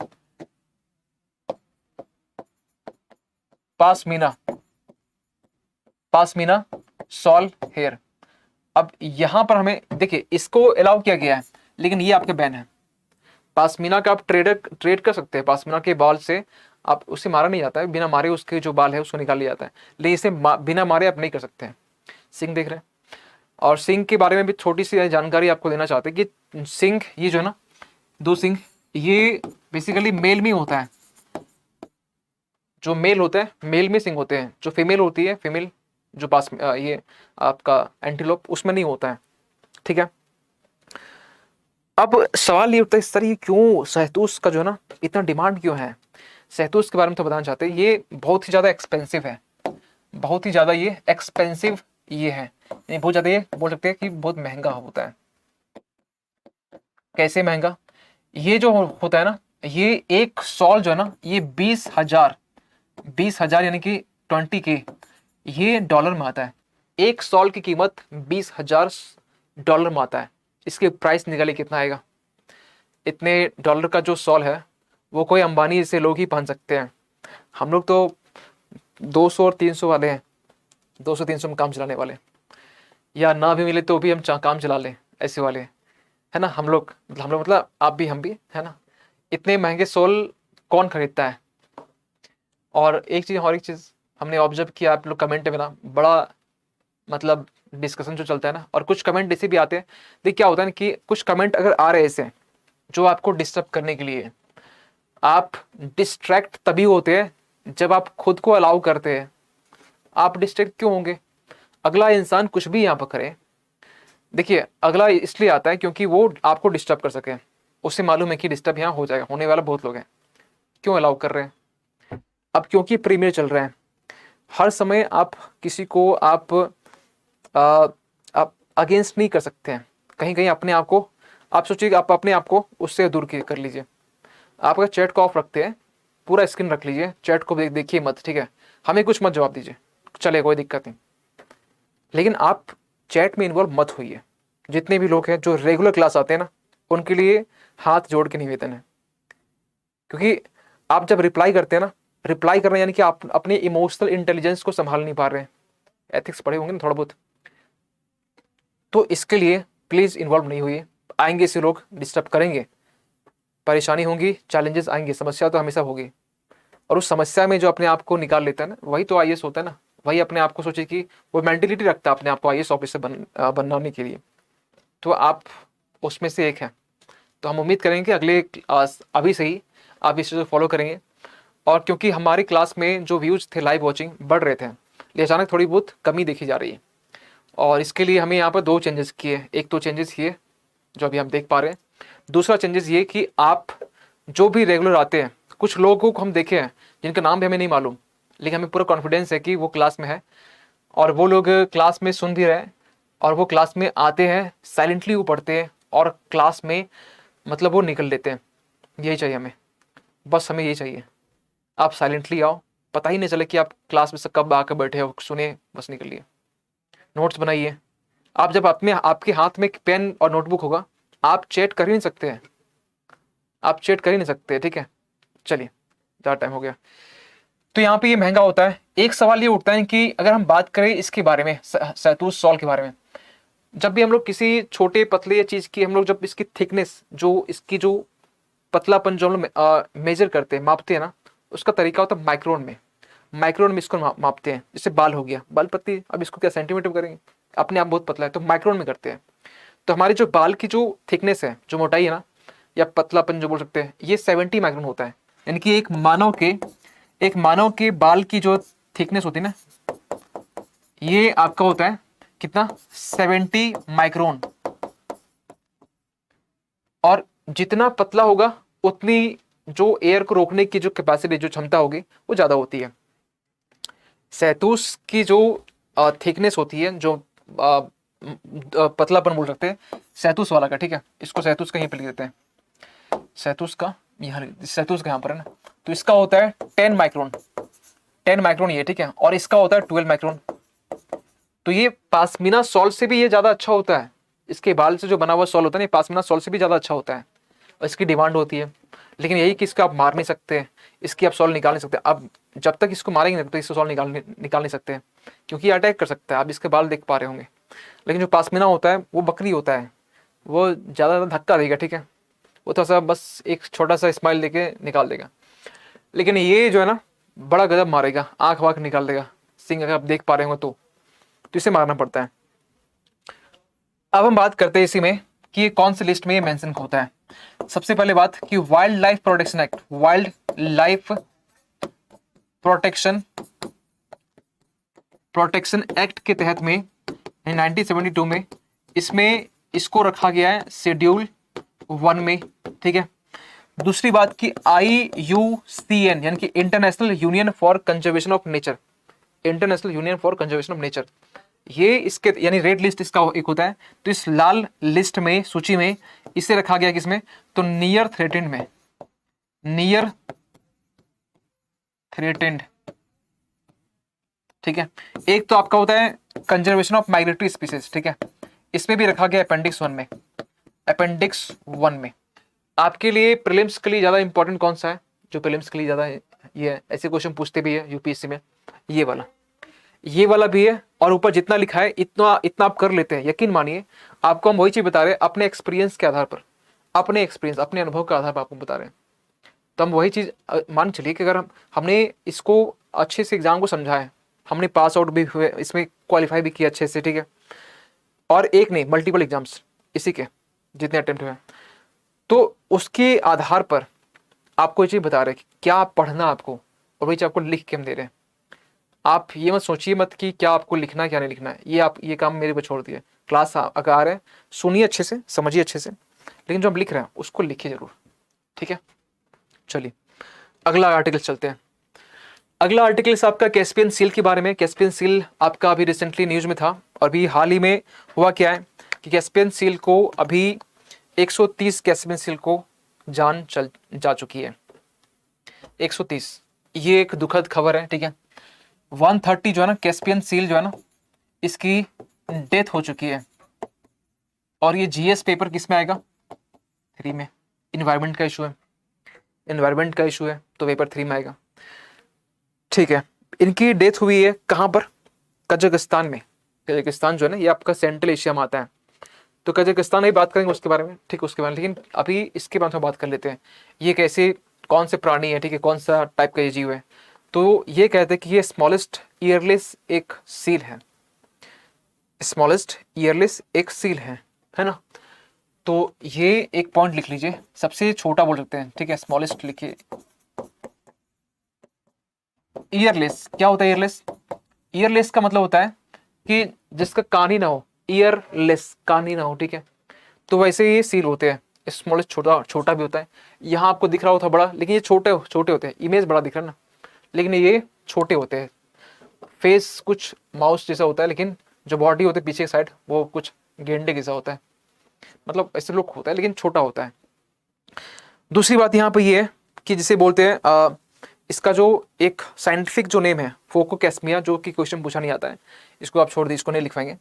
पासमीना, पासमीना सॉल हेयर। अब यहां पर हमें देखिए इसको अलाउ किया गया है, लेकिन ये आपके बैन है। पासमीना का आप ट्रेड कर सकते हैं, पासमीना के बाल से आप उसे मारा नहीं जाता है, बिना मारे उसके जो बाल है उसको निकाल लिया जाता है, लेकिन इसे बिना मारे आप नहीं कर सकते हैं। सिंह देख रहे हैं, और सिंह के बारे में भी छोटी सी जानकारी आपको देना चाहते हैं कि सिंह ये जो है ना, दो सिंह, ये बेसिकली मेल में होता है। जो मेल होता है मेल में सिंह होते हैं, जो फीमेल होती है फीमेल जो पास ये आपका एंटीलोप उसमें नहीं होता है, ठीक है। अब सवाल ये उठता है सर ये क्यों सहतूस का जो है ना इतना डिमांड क्यों है? सहतूस के बारे में तो बताना चाहते हैं, ये बहुत ही ज़्यादा एक्सपेंसिव है, बहुत ही ज़्यादा ये एक्सपेंसिव ये है, ये बहुत ज़्यादा ये बोल सकते हैं कि बहुत महंगा होता है। कैसे महंगा? ये जो होता है ना, ये एक सॉल जो है ना, ये 20,000 यानी कि 20K ये डॉलर में आता है। एक सॉल की कीमत 20,000 डॉलर में आता है। इसके प्राइस निकालिए कितना आएगा। इतने डॉलर का जो सॉल है वो कोई अंबानी जैसे लोग ही पहन सकते हैं। हम लोग तो 200 और 300 वाले हैं, 200-300 में काम चलाने वाले, या ना भी मिले तो भी हम काम चला लें ऐसे वाले, है ना। हम लोग मतलब आप भी हम भी, है ना। इतने महंगे सॉल कौन खरीदता है? और एक चीज़ हमने ऑब्जर्व किया, आप लोग कमेंट में ना बड़ा मतलब डिस्कशन जो चलता है ना, और कुछ कमेंट ऐसे भी आते हैं। देखिए क्या होता है ना कि कुछ कमेंट अगर आ रहे ऐसे जो आपको डिस्टर्ब करने के लिए, आप डिस्ट्रैक्ट तभी होते हैं जब आप खुद को अलाउ करते हैं। आप डिस्ट्रैक्ट क्यों होंगे? अगला इंसान कुछ भी यहाँ पर करे, देखिए अगला इसलिए आता है क्योंकि वो आपको डिस्टर्ब कर सके, उसे मालूम है कि डिस्टर्ब यहाँ हो जाएगा, होने वाला बहुत लोग हैं, क्यों अलाउ कर रहे हैं? अब क्योंकि प्रीमियर चल रहा है, हर समय आप किसी को आप अगेंस्ट नहीं कर सकते हैं। कहीं कहीं अपने आप को, आप सोचिए कि आप अपने आप को उससे दूर कर लीजिए। आप अगर चैट को ऑफ रखते हैं, पूरा स्क्रीन रख लीजिए, चैट को देखिए मत, ठीक है, हमें कुछ मत जवाब दीजिए, चले कोई दिक्कत नहीं, लेकिन आप चैट में इन्वॉल्व मत होइए। जितने भी लोग हैं जो रेगुलर क्लास आते हैं ना, उनके लिए हाथ जोड़ के निवेदन है, क्योंकि आप जब रिप्लाई करते हैं ना, रिप्लाई करना यानी कि आप अपने इमोशनल इंटेलिजेंस को संभाल नहीं पा रहे हैं। एथिक्स पढ़े होंगे ना थोड़ा बहुत, तो इसके लिए प्लीज इन्वॉल्व नहीं हुई। आएंगे ऐसे लोग, डिस्टर्ब करेंगे, परेशानी होंगी, चैलेंजेस आएंगे, समस्या तो हमेशा होगी, और उस समस्या में जो अपने आप को निकाल लेता है ना, वही तो आईएएस होता है ना। वही अपने आप को सोचे कि वो मेंटेलिटी रखता है अपने आप को आईएएस ऑफिसर बनाने के लिए, तो आप उसमें से एक हैं। तो हम उम्मीद करेंगे कि अगले अभी से ही आप इस चीज़ को फॉलो करेंगे। और क्योंकि हमारी क्लास में जो व्यूज़ थे लाइव वॉचिंग बढ़ रहे थे, ये अचानक थोड़ी बहुत कमी देखी जा रही है, और इसके लिए हमें यहाँ पर 2 चेंजेस किए। एक तो चेंजेस ये जो अभी हम देख पा रहे हैं, दूसरा चेंजेस ये कि आप जो भी रेगुलर आते हैं, कुछ लोगों को हम देखे हैं जिनका नाम भी हमें नहीं मालूम, लेकिन हमें पूरा कॉन्फिडेंस है कि वो क्लास में है, और वो लोग क्लास में सुन भी रहे हैं, और वो क्लास में आते हैं, साइलेंटली वो पढ़ते हैं, और क्लास में मतलब वो निकल लेते हैं। यही चाहिए हमें, बस हमें यही चाहिए। आप साइलेंटली आओ, पता ही नहीं चले कि आप क्लास में से कब आकर बैठे हो, सुने, बस निकलिए। नोट्स बनाइए। आप जब अपने आपके हाथ में पेन और नोटबुक होगा, आप चैट कर ही नहीं सकते हैं, आप चैट कर ही नहीं सकते, ठीक है। चलिए, ज़्यादा टाइम हो गया। तो यहाँ पे ये महंगा होता है। एक सवाल ये उठता है कि अगर हम बात करें इसके बारे में, शहतूत सॉल के बारे में, जब भी हम लोग किसी छोटे पतले चीज़ की हम लोग जब इसकी थिकनेस, जो इसकी जो पतलापन जो हम लोग मेजर करते हैं, मापते हैं ना, उसका तरीका होता है माइक्रोन में। माइक्रोन में इसको मापते हैं। जैसे बाल हो गया, बाल पत्ती, अब इसको क्या सेंटीमीटर में करेंगे, अपने आप बहुत पतला है तो माइक्रोन में करते हैं। तो हमारे जो बाल की जो थिकनेस है, जो मोटाई है ना, या पतलापन जो बोल सकते हैं, ये 70 माइक्रोन होता है। यानी कि एक मानव के बाल की जो थिकनेस होती है ना, ये आपका होता है कितना, 70 माइक्रोन। और जितना पतला होगा उतनी जो एयर को रोकने की जो कैपेसिटी, जो क्षमता होगी, वो ज़्यादा होती है। शहतूत की जो थिकनेस होती है, जो पतलापन बोल सकते हैं शहतूत वाला का, ठीक है, इसको शहतूत का यहीं पे लिख देते हैं, शहतूत का यहाँ, शहतूत का यहाँ पर है ना, तो इसका होता है 10 माइक्रोन, 10 माइक्रोन ये, ठीक है, और इसका होता है 12 माइक्रोन। तो ये पासमीना सॉल्ट से भी ये ज़्यादा अच्छा होता है। इसके बाल से जो बना हुआ सॉल्ट होता है ना, पासमीना सॉल्ट से भी ज़्यादा अच्छा होता है, और इसकी डिमांड होती है। लेकिन यही कि इसका आप मार नहीं सकते, इसकी आप सॉल्ट निकाल नहीं सकते। अब जब तक इसको मारेंगे तब तक इसको सॉल्ट निकाल नहीं सकते, क्योंकि ये अटैक कर सकता है। आप इसके बाल देख पा रहे होंगे। लेकिन जो पासमीना होता है वो बकरी होता है, वो ज़्यादा धक्का देगा, ठीक है, वो थोड़ा सा बस एक छोटा सा स्माइल देके निकाल देगा। लेकिन ये जो है ना, बड़ा गजब मारेगा, आँख वाँख निकाल देगा, सिंग अगर आप देख पा रहे होंगे तो इसे मारना पड़ता है। अब हम बात करते हैं इसी में कि ये कौन सी लिस्ट में ये मेंशन होता है। सबसे पहले बात कि wild life protection act, wild life protection act के तहत में 1972 में इसको रखा गया है शेड्यूल 1 में, ठीक है। दूसरी बात कि IUCN यानी कि international union for conservation of nature, international union for conservation of nature, ये इसके यानी रेड लिस्ट इसका एक होता है। तो इस लाल लिस्ट में, सूची में इसे रखा गया किसमें, तो नियर थ्रेटेंड में, नियर थ्रेटेंड, ठीक है। एक तो आपका होता है कंजर्वेशन ऑफ माइग्रेटरी स्पीसीज, ठीक है, इसमें भी रखा गया अपेंडिक्स 1 में, अपेंडिक्स 1 में। आपके लिए प्रीलिम्स के लिए ज्यादा इंपॉर्टेंट कौन सा है, जो प्रीलिम्स के लिए ज्यादा है, ये ऐसे क्वेश्चन पूछते भी है यूपीएससी में, ये वाला भी है। और ऊपर जितना लिखा है इतना आप कर लेते हैं, यकीन मानिए आपको हम वही चीज बता रहे हैं अपने एक्सपीरियंस के आधार पर, अपने एक्सपीरियंस, अपने अनुभव के आधार पर आपको बता रहे हैं। तो हम वही चीज मान चलिए कि अगर हमने इसको अच्छे से एग्जाम को समझा है, हमने पास आउट भी हुए, इसमें क्वालिफाई भी किया अच्छे से, ठीक है, और एक नहीं मल्टीपल एग्जाम्स इसी के जितने अटेम्प्ट हुए, तो उसके आधार पर आपको ये चीज बता रहे हैं कि क्या पढ़ना आपको, और वही चीज आपको लिख के हम दे रहे हैं। आप ये मत सोचिए मत कि क्या आपको लिखना है क्या नहीं लिखना है, ये काम मेरे पर छोड़ दिए। क्लास अगर आ रहा है सुनिए अच्छे से, समझिए अच्छे से, लेकिन जो हम लिख रहे हैं उसको लिखिए जरूर, ठीक है। चलिए अगला आर्टिकल चलते हैं। अगला आर्टिकल है आपका कैस्पियन सील के बारे में। कैस्पियन सील आपका अभी रिसेंटली न्यूज में था, और अभी हाल ही में हुआ क्या है कि कैस्पियन सील को अभी 130 कैस्पियन सील को जान चल जा चुकी है। 130, ये एक दुखद खबर है, ठीक है। 130 जो है ना कैस्पियन सील जो है ना, इसकी डेथ हो चुकी है। और ये जीएस पेपर किस में आएगा? 3 में। इन्वायरमेंट का इशू है, इन्वायरमेंट का इशू है तो पेपर 3 में आएगा, ठीक है। इनकी डेथ हुई है कहाँ पर? कजाकिस्तान में। कजाकिस्तान जो है ना ये आपका सेंट्रल एशिया में आता है, तो कजाकिस्तान में बात करेंगे उसके बारे में, ठीक है, उसके बारे में। लेकिन अभी इसके बारे में बात कर लेते हैं, ये कैसे, कौन से प्राणी है, ठीक है, कौन सा टाइप का ये जीव है। तो ये कहते हैं कि ये स्मॉलेस्ट ईयरलेस एक सील है, स्मॉलेस्ट ईयरलेस एक सील है ना। तो ये एक पॉइंट लिख लीजिए, सबसे छोटा बोल सकते हैं, ठीक है, स्मॉलेस्ट लिखिए। ईयरलेस क्या होता है? ईयरलेस, ईयरलेस का मतलब होता है कि जिसका कान ही ना हो, ईयरलेस, कान ही ना हो, ठीक है। तो वैसे ये सील होते हैं, स्मॉलेस्ट छोटा, छोटा भी होता है। यहाँ आपको दिख रहा होता बड़ा, लेकिन ये छोटे छोटे होते हैं, इमेज बड़ा दिख रहा है ना, लेकिन ये छोटे होते हैं। फेस कुछ माउस जैसा होता है, लेकिन जो बॉडी होती है पीछे की साइड वो कुछ गेंडे जैसा होता है, मतलब ऐसे लुक होता है लेकिन छोटा होता है। दूसरी बात यहाँ पे ये है कि जिसे बोलते हैं इसका जो एक साइंटिफिक जो नेम है फोकोकैस्मिया, जो कि क्वेश्चन पूछा नहीं आता है, इसको आप छोड़ दीजिए, इसको नहीं लिखवाएंगे,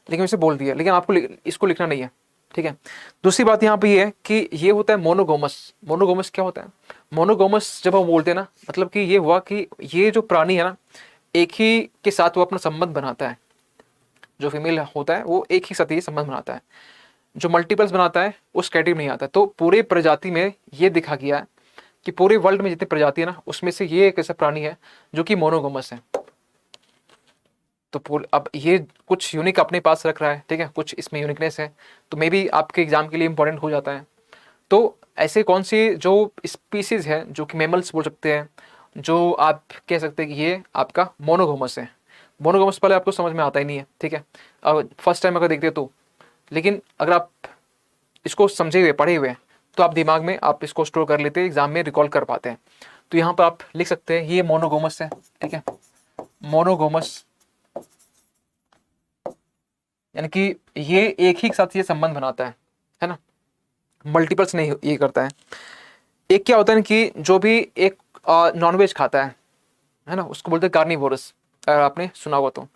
लेकिन इसे बोल दिया, लेकिन आपको इसको लिखना नहीं है, ठीक है। दूसरी बात यहाँ पे ये है कि ये होता है मोनोगोमस। मोनोगोमस क्या होता है? मोनोगोमस जब हम बोलते हैं ना, मतलब कि ये हुआ कि ये जो प्राणी है ना, एक ही के साथ वो अपना संबंध बनाता है। जो फीमेल होता है वो एक ही साथ ही संबंध बनाता है, जो मल्टीपल्स बनाता है उस कैटेगरी में नहीं आता है। तो पूरे प्रजाति में ये दिखा गया है कि पूरे वर्ल्ड में जितनी प्रजाति है ना, उसमें से ये एक ऐसा प्राणी है जो कि मोनोगोमस है। तो अब ये कुछ यूनिक अपने पास रख रहा है, ठीक है, कुछ इसमें यूनिकनेस है, तो मे बी आपके एग्जाम के लिए इंपॉर्टेंट हो जाता है। तो ऐसे कौन सी जो स्पीसीज है, जो कि मेमल्स बोल सकते हैं, जो आप कह सकते हैं कि ये आपका मोनोगोमस है। मोनोगोमस पहले आपको समझ में आता ही नहीं है, ठीक है, अब फर्स्ट टाइम अगर देखते हो तो, लेकिन अगर आप इसको समझे हुए, पढ़े हुए, तो आप दिमाग में आप इसको स्टोर कर लेते हैं, एग्जाम में रिकॉल कर पाते हैं। तो यहाँ पर आप लिख सकते हैं ये मोनोगोमस है, ठीक है, मोनोगोमस, यानी कि ये एक ही साथ ये संबंध बनाता है ना, मल्टीपल्स नहीं ये करता है। एक क्या होता है कि जो भी एक नॉनवेज खाता है ना, उसको बोलते हैं कार्निवोरस। अगर आपने सुना हुआ तो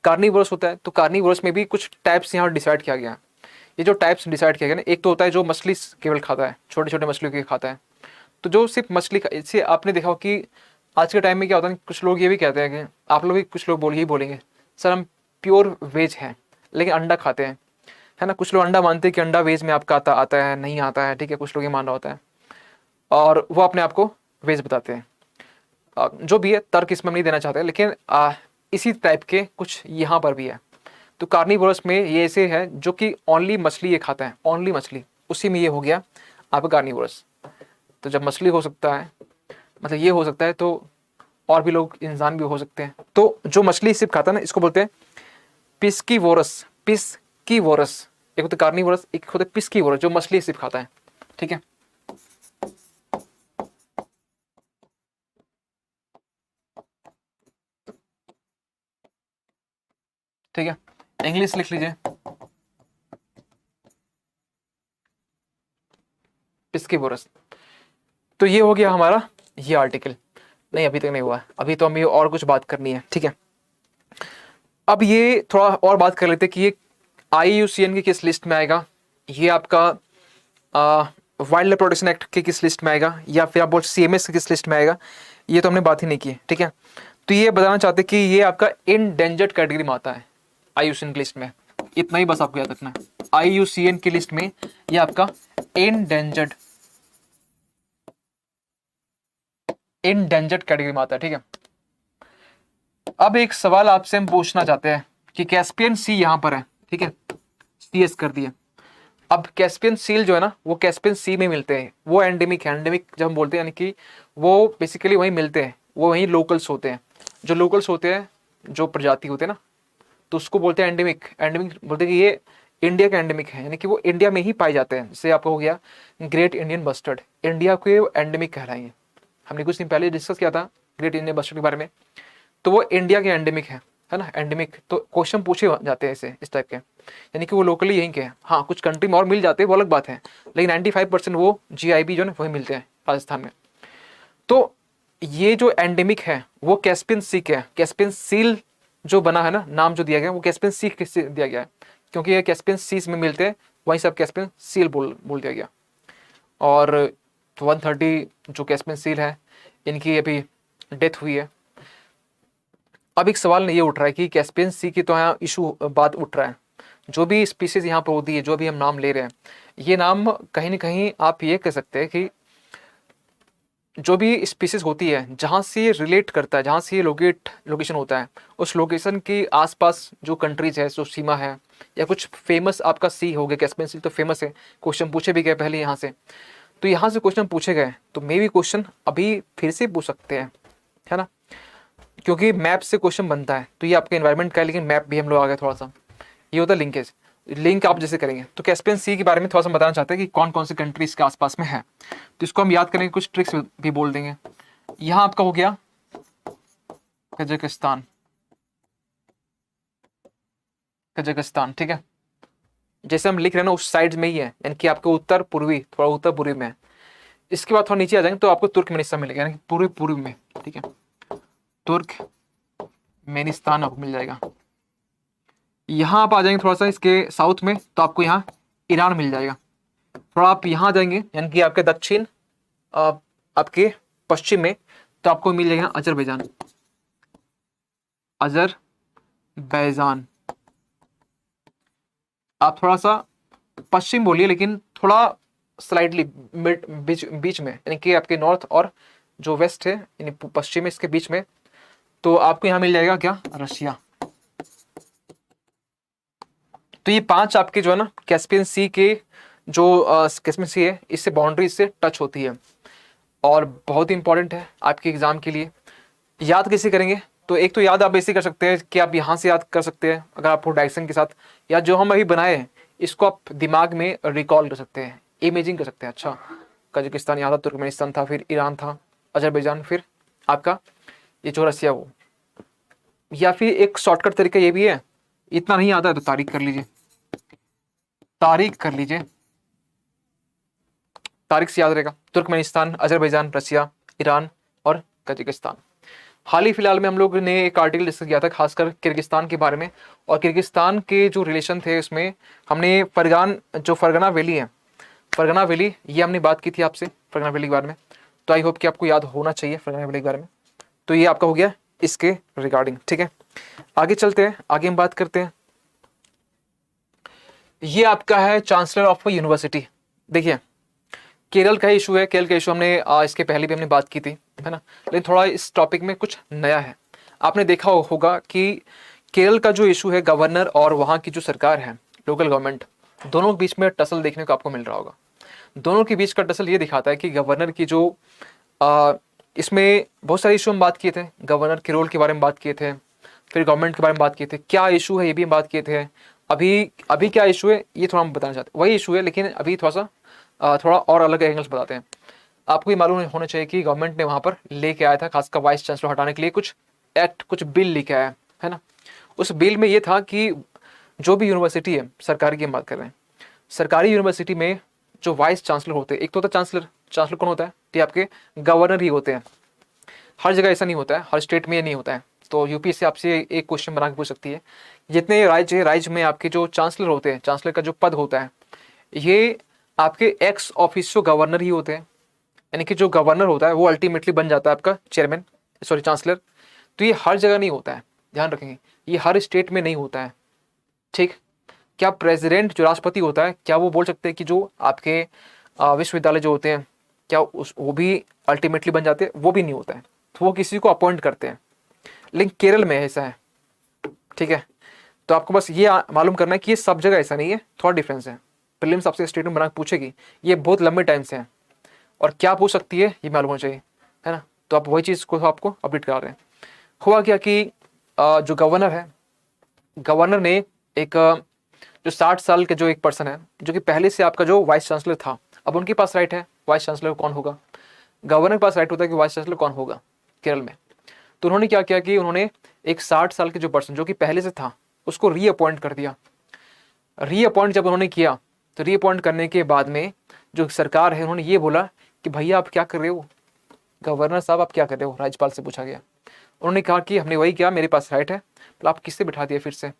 कार्निवोरस होता है। तो कार्निवोरस में भी कुछ टाइप्स यहाँ डिसाइड किया गया है। ये जो टाइप्स डिसाइड किया गया ना, एक तो होता है जो मछली केवल खाता है, छोटे छोटे मछलियों के खाता है। तो जो सिर्फ मछली इससे आपने देखा हो कि आज के टाइम में क्या होता है, कुछ लोग ये भी कहते हैं कि आप लोग भी कुछ लोग यही बोलेंगे, सर हम प्योर वेज हैं लेकिन अंडा खाते हैं, है ना। कुछ लोग अंडा मानते हैं कि अंडा वेज में आपका आता है, नहीं आता है, ठीक है, कुछ लोग ये मान रहा होता है, और वो अपने आप को वेज बताते हैं। जो भी है, तर्क इसमें नहीं देना चाहते, लेकिन इसी टाइप के कुछ यहाँ पर भी है। तो कार्निवोरस में ये ऐसे है जो कि ओनली मछली ये खाता है, ओनली मछली, उसी में ये हो गया आपका कार्निवोरस। तो जब मछली हो सकता है, मतलब ये हो सकता है, तो और भी लोग, इंसान भी हो सकते हैं। तो जो मछली सिर्फ खाता है ना, इसको बोलते हैं पिस्कीवोरस। पिस्कीवोरस, एक होता है कार्निवोरस, एक होता है पिस्कीवोरस, जो मछली सिर्फ खाता है, ठीक है। ठीक है, इंग्लिश लिख लीजिए, पिस्कीवोरस। तो ये हो गया हमारा ये आर्टिकल। नहीं अभी तक नहीं हुआ, अभी तो हमें और कुछ बात करनी है, ठीक है। अब ये थोड़ा और बात कर लेते हैं कि ये IUCN की किस लिस्ट में आएगा, ये आपका वाइल्ड लाइफ प्रोटेक्शन एक्ट के किस लिस्ट में आएगा, या फिर आप बोल CMS की किस लिस्ट में आएगा, ये तो हमने बात ही नहीं की, ठीक है। तो ये बताना चाहते कि ये आपका इंडेंजर्ड कैटेगरी में आता है IUCN की लिस्ट में। इतना ही बस आपको याद रखना है, IUCN की लिस्ट में ये आपका इंडेंजर्ड कैटेगरी में आता है, ठीक है। अब एक सवाल आपसे हम पूछना चाहते हैं कि कैस्पियन सी यहां पर है, ठीक है, CS कर दिया। अब कैस्पियन सील जो है ना, वो कैस्पियन सी में मिलते हैं, वो एंडेमिक है। एंडेमिक जब हम बोलते हैं यानी कि वो बेसिकली वहीं मिलते हैं, वो वहीं लोकल्स होते हैं। जो लोकल्स होते हैं, जो प्रजाति होते हैं ना, तो उसको बोलते हैं एंडेमिक। एंडेमिक बोलते हैं कि ये इंडिया के एंडेमिक है, यानी कि वो इंडिया में ही पाए जाते हैं। जैसे आपको हो गया ग्रेट इंडियन बस्टर्ड, इंडिया के एंडेमिक कहलाएंगे। हमने कुछ दिन पहले डिस्कस किया था ग्रेट इंडियन बस्टर्ड के बारे में, तो वो इंडिया के एंडेमिक है ना, एंडेमिक। तो क्वेश्चन पूछे जाते हैं ऐसे इस टाइप के, यानी कि वो लोकली यहीं के हैं। हाँ, कुछ कंट्री में और मिल जाते हैं, वो अलग बात है, लेकिन 95% वो GIB जो है वही मिलते हैं राजस्थान में। तो ये जो एंडेमिक है वो कैस्पियन सी के है। कैस्पियन सील जो बना है ना, नाम जो दिया गया है वो कैस्पियन सी से दिया गया है, क्योंकि ये कैस्पियन सीज में मिलते हैं, वहीं सब कैस्पियन सील बोल दिया गया। और 130 जो कैस्पियन सील है इनकी अभी डेथ हुई है। अब एक सवाल ये उठ रहा है कि कैस्पियन सी की तो यहाँ इशू बात उठ रहा है, जो भी स्पीसीज यहाँ पर होती है, जो भी हम नाम ले रहे हैं, ये नाम कहीं ना कहीं आप ये कह सकते हैं कि जो भी स्पीसीज होती है जहाँ से रिलेट करता है, जहाँ से लोकेशन होता है, उस लोकेशन के आसपास जो कंट्रीज है, जो सीमा है, या कुछ फेमस आपका सी हो गया, कैस्पियन सी तो फेमस है, क्वेश्चन पूछे भी गए पहले यहाँ से, तो यहाँ से क्वेश्चन पूछे गए, तो मे भी क्वेश्चन अभी फिर से पूछ सकते हैं, है ना, क्योंकि मैप से क्वेश्चन बनता है। तो ये आपके एनवायरनमेंट का है, लेकिन मैप भी हम लोग आ गए थोड़ा सा, ये होता है लिंकेज। लिंक आप जैसे करेंगे तो कैस्पियन सी के बारे में थोड़ा सा बताना चाहते हैं कि कौन कौन सी कंट्री इसके आसपास में है, तो इसको हम याद करेंगे, कुछ ट्रिक्स भी बोल देंगे। यहाँ आपका हो गया कजाकिस्तान, कजाकिस्तान, ठीक है। जैसे हम लिख रहे हैं ना उस साइड में ही है, यानी कि आपके उत्तर पूर्वी, थोड़ा उत्तर पूर्वी में है। इसके बाद थोड़ा नीचे आ जाएंगे तो आपको तुर्कमेनिस्तान मिलेगा, यानी कि पूर्वी पूर्वी में, ठीक है, तुर्कमेनिस्तान आपको मिल जाएगा। यहाँ आप आ जाएंगे थोड़ा सा इसके साउथ में, तो आपको यहाँ ईरान मिल जाएगा। थोड़ा आप यहाँ आ जाएंगे, यानी कि आपके दक्षिण आपके पश्चिम में, तो आपको मिल जाएगा अजरबैजान, अजरबैजान। आप थोड़ा सा पश्चिम बोलिए, लेकिन थोड़ा स्लाइडली बीच में, यानी कि आपके नॉर्थ और जो वेस्ट है, यानी पश्चिम में, इसके बीच में, तो आपको यहाँ मिल जाएगा क्या, रशिया। तो ये 5 आपके जो है ना कैस्पियन सी के जो कैस्पियन सी है, इससे बाउंड्री से टच होती है, और बहुत ही इंपॉर्टेंट है आपके एग्जाम के लिए। याद कैसे करेंगे, तो एक तो याद आप ऐसे कर सकते हैं कि आप यहाँ से याद कर सकते हैं अगर आपको डायरेक्शन के साथ, या जो हम अभी बनाए हैं इसको आप दिमाग में रिकॉल कर सकते हैं, इमेजिंग कर सकते हैं। अच्छा, कजाकिस्तान यहाँ था, तुर्कमेनिस्तान था, फिर ईरान था, अजरबैजान, फिर आपका ये जो रसिया वो। या फिर एक शॉर्टकट तरीका ये भी है, इतना नहीं आता है तो तारीख कर लीजिए, तारीख कर लीजिए, तारीख से याद रहेगा। तुर्कमेनिस्तान, अजरबैजान, रसिया, ईरान और कजाकिस्तान। हाल ही फिलहाल में हम लोग ने एक आर्टिकल डिस्कस किया था खासकर किर्गिस्तान के बारे में, और किर्गिस्तान के जो रिलेशन थे उसमें हमने फरगना वैली है, फरगना वैली, ये हमने बात की थी आपसे फरगना वैली के बारे में। तो आई होप कि आपको याद होना चाहिए फरगना वैली के बारे में। तो ये आपका हो गया इसके रिगार्डिंग, ठीक है। आगे चलते हैं, आगे हम बात करते हैं। ये आपका है चांसलर ऑफ यूनिवर्सिटी। देखिए केरल का इशू है, केरल का इशू हमने इसके पहले भी हमने बात की थी, है ना, लेकिन थोड़ा इस टॉपिक में कुछ नया है। आपने देखा होगा कि केरल का जो इशू है, गवर्नर और वहाँ की जो सरकार है, लोकल गवर्नमेंट, दोनों के बीच में टसल देखने को आपको मिल रहा होगा। दोनों के बीच का टसल ये दिखाता है कि गवर्नर की जो इसमें बहुत सारे इशू हम बात किए थे, गवर्नर के रोल के बारे में बात किए थे, फिर गवर्नमेंट के बारे में बात किए थे, क्या इशू है ये भी हम बात किए थे। अभी क्या इशू है ये थोड़ा हम बताना चाहते हैं, वही इशू है, लेकिन अभी थोड़ा और अलग एंगल्स बताते हैं। आपको ये मालूम होना चाहिए कि गवर्नमेंट ने वहाँ पर लेके आया था, खासकर वाइस चांसलर हटाने के लिए कुछ एक्ट, कुछ बिल लेके आया है ना। उस बिल में ये था कि जो भी यूनिवर्सिटी है, सरकारी की हम बात कर रहे हैं, सरकारी यूनिवर्सिटी में जो वाइस चांसलर होते हैं, एक तो होता है चांसलर, चांसलर कौन होता है, तो आपके गवर्नर ही होते हैं। हर जगह ऐसा नहीं होता है, हर स्टेट में ये नहीं होता है। तो यूपीएससी आपसे एक क्वेश्चन बना के पूछ सकती है, जितने राज्य में आपके जो चांसलर होते हैं, चांसलर का जो पद होता है, ये आपके एक्स ऑफिशियो गवर्नर ही होते हैं, यानी कि जो गवर्नर होता है वो अल्टीमेटली बन जाता है आपका चेयरमैन, सॉरी चांसलर। तो ये हर जगह नहीं होता है, ध्यान रखेंगे, ये हर स्टेट में नहीं होता है, ठीक। क्या प्रेसिडेंट जो राष्ट्रपति होता है, क्या वो बोल सकते हैं कि जो आपके विश्वविद्यालय जो होते हैं, क्या वो भी अल्टीमेटली बन जाते हैं, वो भी नहीं होता है, तो वो किसी को अपॉइंट करते हैं। लेकिन केरल में ऐसा है, ठीक है। तो आपको बस ये मालूम करना है कि ये सब जगह ऐसा नहीं है, थोड़ा डिफरेंस है। प्रीलिम्स आपसे स्टेटमेंट बना के पूछेगी, ये बहुत लंबे टाइम से है, और क्या पूछ सकती है ये मालूम होना चाहिए, है ना। तो आप वही चीज़ को आपको अपडेट करा रहे हैं। हुआ क्या कि जो गवर्नर है, गवर्नर ने एक जो 60 साल के जो एक पर्सन है, जो कि पहले से आपका जो वाइस चांसलर था, अब उनके पास राइट है वाइस चांसलर कौन होगा, गवर्नर के पास राइट होता है कि वाइस चांसलर कौन होगा केरल में। तो उन्होंने क्या किया कि उन्होंने एक 60 साल के जो पर्सन जो कि पहले से था उसको रीअपॉइंट कर दिया। रीअपॉइंट जब उन्होंने किया तो रीअपॉइंट करने के बाद में जो सरकार है उन्होंने ये बोला कि भैया आप क्या कर रहे हो, गवर्नर साहब आप क्या कर रहे हो, राज्यपाल से पूछा गया। उन्होंने कहा कि हमने वही किया, मेरे पास राइट है। तो आप किससे बिठा दिए फिर से,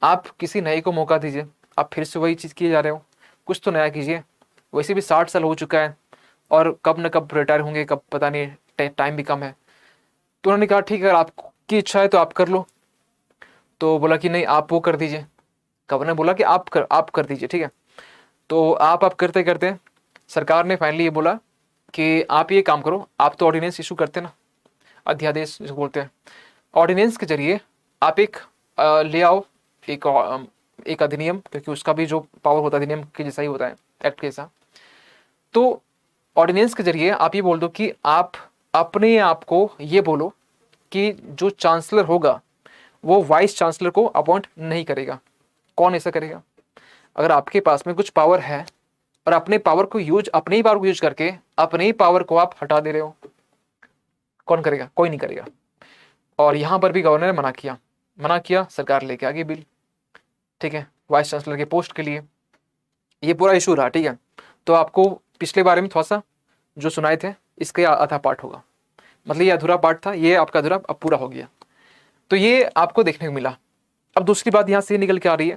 आप किसी नए को मौका दीजिए, आप फिर से वही चीज़ किए जा रहे हो, कुछ तो नया कीजिए। वैसे भी 60 साल हो चुका है और कब न कब रिटायर होंगे, कब पता नहीं, टाइम भी कम है। तो उन्होंने कहा ठीक है, अगर आपकी इच्छा है तो आप कर लो। तो बोला कि नहीं आप वो कर दीजिए, गवर्नर बोला कि आप कर दीजिए, ठीक है। तो आप करते करते सरकार ने फाइनली ये बोला कि आप ये काम करो, आप तो ऑर्डिनेंस इशू करते ना, अध्यादेश जिसको बोलते हैं, ऑर्डिनेंस के जरिए आप एक ले आओ एक अधिनियम, क्योंकि उसका भी जो पावर होता है अधिनियम के जैसा ही होता है, एक्ट के जैसा। तो ऑर्डिनेंस के जरिए आप ये बोल दो कि आप अपने आप को ये बोलो कि जो चांसलर होगा वो वाइस चांसलर को अपॉइंट नहीं करेगा। कौन ऐसा करेगा? अगर आपके पास में कुछ पावर है और अपने पावर को यूज करके अपने ही पावर को आप हटा दे रहे हो, कौन करेगा? कोई नहीं करेगा। और यहां पर भी गवर्नर ने मना किया, सरकार लेके आ गई बिल, ठीक है, वाइस चांसलर के पोस्ट के लिए। ये पूरा इशू रहा, ठीक है। तो आपको पिछले बारे में थोड़ा सा जो सुनाए थे इसके आधा पार्ट होगा, मतलब ये अधूरा पार्ट था, ये आपका अधूरा अब पूरा हो गया। तो ये आपको देखने को मिला। अब दूसरी बात यहां से निकल के आ रही है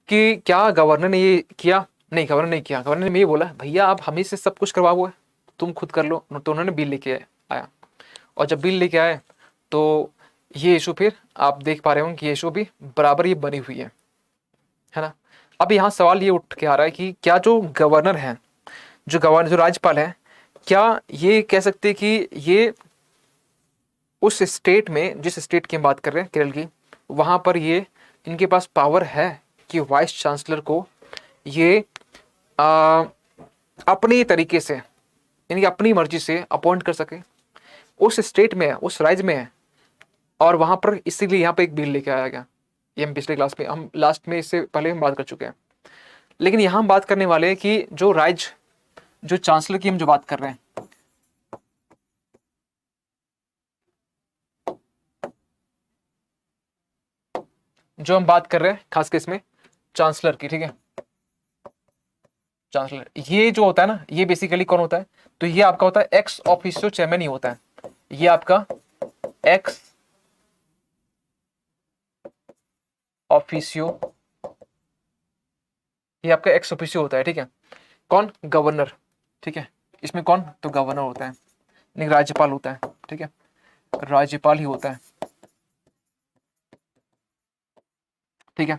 कि क्या गवर्नर ने ये किया? नहीं, गवर्नर ने किया। गवर्नर ने ये बोला भैया आप हमें से सब कुछ करवा हुआ है, तुम खुद कर लो। तो उन्होंने बिल लेके आया, और जब बिल लेके आए तो ये इशू फिर आप देख पा रहे हो कि ये इशू भी बराबर ये बनी हुई है ना। अब यहाँ सवाल ये उठ के आ रहा है कि क्या जो गवर्नर है, जो राज्यपाल है, क्या ये कह सकते कि ये उस स्टेट में, जिस स्टेट की हम बात कर रहे हैं केरल की, वहाँ पर ये इनके पास पावर है कि वाइस चांसलर को ये अपनी तरीके से, यानी अपनी मर्जी से अपॉइंट कर सके? उस स्टेट में है, उस राज्य में है, और वहाँ पर इसीलिए यहाँ पे एक बिल लेके आया गया। ये हम पिछले क्लास में, हम लास्ट में इससे पहले हम बात कर चुके हैं। लेकिन यहाँ हम बात करने वाले हैं कि जो राज्य, जो चांसलर की हम जो बात कर रहे हैं, जो हम बात कर रहे हैं खासकर इसमें चांसलर की, ठीक है, चांसलर ये जो होता है ना, ये बेसिकली कौन होता है? तो ये आपका होता है एक्स ऑफिशियो चेयरमैन ही होता है। ये आपका एक्स ऑफिशियो, ये आपका एक्स ऑफिशियो होता है, ठीक है। कौन? गवर्नर, ठीक है। इसमें कौन? तो गवर्नर होता है, नहीं राज्यपाल होता है, ठीक है, राज्यपाल ही होता है, ठीक है।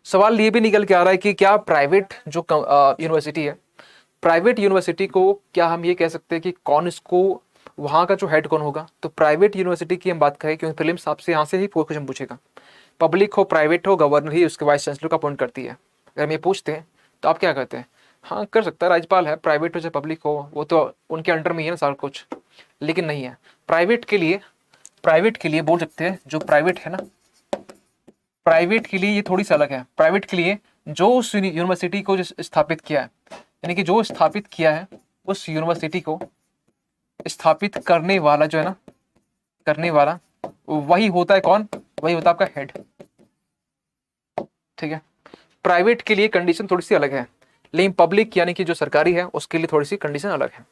सवाल ये भी निकल के आ रहा है कि क्या प्राइवेट जो यूनिवर्सिटी है, प्राइवेट यूनिवर्सिटी को क्या हम ये कह सकते हैं कि कौन इसको, वहाँ का जो हेड कौन होगा? तो प्राइवेट यूनिवर्सिटी की हम बात करें, क्योंकि प्रीलिम्स आपसे यहाँ से ही क्वेश्चन पूछेगा, पब्लिक हो प्राइवेट हो, गवर्नर ही उसके वाइस चांसलर को अपॉइंट करती है। अगर हम ये पूछते हैं तो आप क्या कहते हैं? हाँ कर सकता है राज्यपाल है, प्राइवेट हो चाहे पब्लिक हो, वो तो उनके अंडर में ही है ना सारा कुछ। लेकिन नहीं है, प्राइवेट के लिए बोल सकते हैं, जो प्राइवेट है ना, प्राइवेट के लिए ये थोड़ी सी अलग है। प्राइवेट के लिए जो उस यूनिवर्सिटी को जो स्थापित किया है, यानी कि जो स्थापित किया है उस यूनिवर्सिटी को स्थापित करने वाला जो है ना, करने वाला वही होता है कौन? वही होता है आपका हेड, ठीक है। प्राइवेट के लिए कंडीशन थोड़ी सी अलग है, लेकिन पब्लिक यानी कि जो सरकारी है उसके लिए थोड़ी सी कंडीशन अलग है।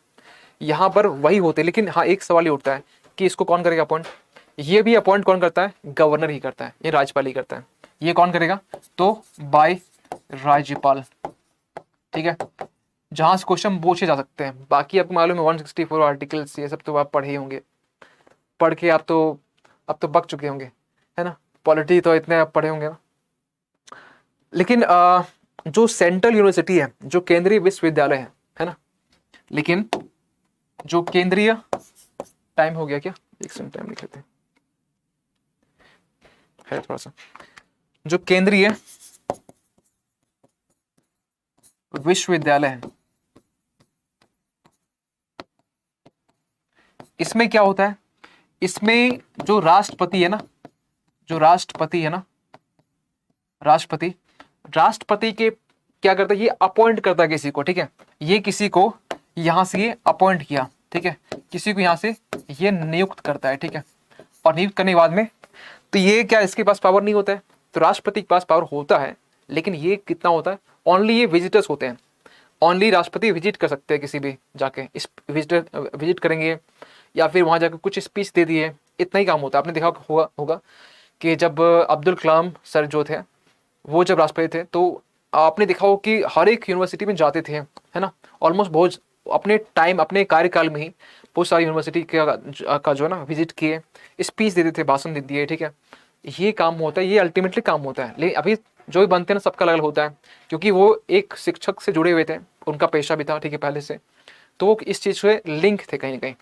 यहाँ पर वही होते हैं। लेकिन हाँ एक सवाल ये उठता है कि इसको कौन करेगा अपॉइंट? ये भी अपॉइंट कौन करता है? गवर्नर ही करता है, ये राज्यपाल ही करता है। ये कौन करेगा? तो बाय राज्यपाल, ठीक है। जहां से क्वेश्चन पूछे जा सकते हैं। बाकी आपको मालूम है 164 आर्टिकल्स, ये सब तो आप पढ़े ही होंगे, पढ़ के आप तो अब तो बक चुके होंगे, है ना। पॉलिटी तो इतने आप पढ़े होंगे ना। लेकिन जो सेंट्रल यूनिवर्सिटी है, जो केंद्रीय विश्वविद्यालय है ना, लेकिन जो केंद्रीय, टाइम हो गया क्या? एक सेकंड टाइम लिख लेते हैं, है थोड़ा सा। जो केंद्रीय विश्वविद्यालय है, इसमें क्या होता है? इसमें जो राष्ट्रपति है ना, राष्ट्रपति, राष्ट्रपति के क्या करता है, ये अपॉइंट करता है किसी को, ठीक है, ये किसी को यहाँ से ये अपॉइंट किया, ठीक है, किसी को यहाँ से ये नियुक्त करता है, ठीक है, और नियुक्त करने के बाद में तो ये क्या इसके पास पावर नहीं होता है, तो राष्ट्रपति के पास पावर होता है, लेकिन ये कितना होता है, ओनली ये विजिटर्स होते हैं, ओनली राष्ट्रपति विजिट कर सकते हैं किसी भी जाके, इस विजिट करेंगे या फिर वहाँ जाकर कुछ स्पीच दे दिए, इतना ही काम होता है। आपने देखा होगा कि जब अब्दुल कलाम सर जो थे वो जब राष्ट्रपति थे तो आपने देखा हो कि हर एक यूनिवर्सिटी में जाते थे, है ना, ऑलमोस्ट बहुत अपने टाइम अपने कार्यकाल में ही बहुत सारी यूनिवर्सिटी का जो है ना विजिट किए, स्पीच देते थे, भाषण दे दिए, ठीक है, ये काम होता है, ये अल्टीमेटली काम होता है। लेकिन अभी जो भी बनते हैं ना सबका अलग अलग होता है, क्योंकि वो एक शिक्षक से जुड़े हुए थे, उनका पेशा भी था, ठीक है, पहले से, तो वो इस चीज़ से लिंक थे कहीं ना कहीं।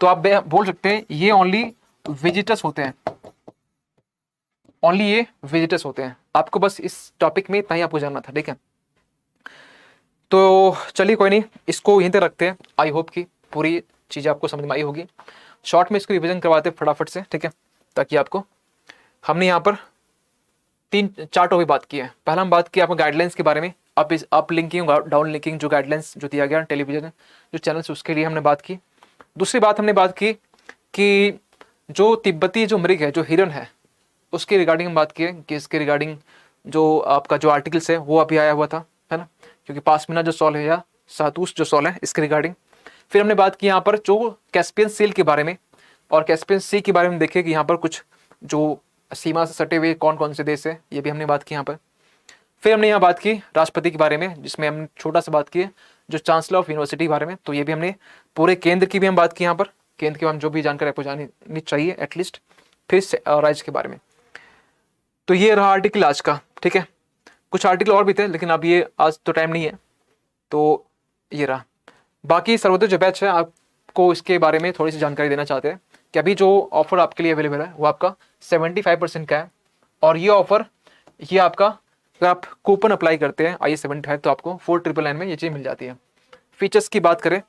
तो आप बोल सकते हैं ये ओनली विजिटर्स होते हैं, ओनली ये विजिटर्स होते हैं। आपको बस इस टॉपिक में इतना ही आपको जानना था, ठीक है। तो चलिए कोई नहीं, इसको यहीं तक रखते हैं। आई होप कि पूरी चीज़ें आपको समझ में आई होगी। शॉर्ट में इसको रिवीजन करवाते हैं फटाफट से, ठीक है, ताकि आपको, हमने यहाँ पर 3-4 टॉपिक बात की है। पहला हम बात की आपको गाइडलाइंस के बारे में, अप लिंकिंग डाउन लिंकिंग, जो गाइडलाइंस जो दिया गया टेलीविजन जो चैनल्स, उसके लिए हमने बात की। दूसरी बात हमने बात की कि जो तिब्बती जो मृग है, जो हिरन है, उसके रिगार्डिंग हम बात की कि इसके रिगार्डिंग जो आपका जो आर्टिकल्स है वो अभी आया हुआ था, है ना, क्योंकि पासमिना जो सॉल है या सातूस जो सॉल है, इसके रिगार्डिंग। फिर हमने बात की यहाँ पर जो कैस्पियन सील के बारे में और कैस्पियन सी के बारे में देखे कि यहाँ पर कुछ जो सीमा से सटे हुए कौन कौन से देश है, ये भी हमने बात की यहाँ पर। फिर हमने यहाँ बात की राष्ट्रपति के बारे में, जिसमें हमने छोटा सा बात की जो चांसलर ऑफ यूनिवर्सिटी के बारे में, तो ये भी हमने पूरे केंद्र की भी हम बात की यहाँ पर, केंद्र के बारे में जो भी जानकारी आपको जाननी चाहिए एटलीस्ट। फिर राज्य के बारे में। तो ये रहा आर्टिकल आज का, ठीक है। कुछ आर्टिकल और भी थे लेकिन अब ये आज तो टाइम नहीं है, तो ये रहा। बाकी सर्वोदय जो बैच है, आपको इसके बारे में थोड़ी सी जानकारी देना चाहते हैं कि अभी जो ऑफर आपके लिए अवेलेबल है वो आपका 75% का है, और ये ऑफर ये आपका, अगर आप कूपन अप्लाई करते हैं IE75 तो आपको 4999 में ये चीज़ मिल जाती है। फीचर्स की बात करें,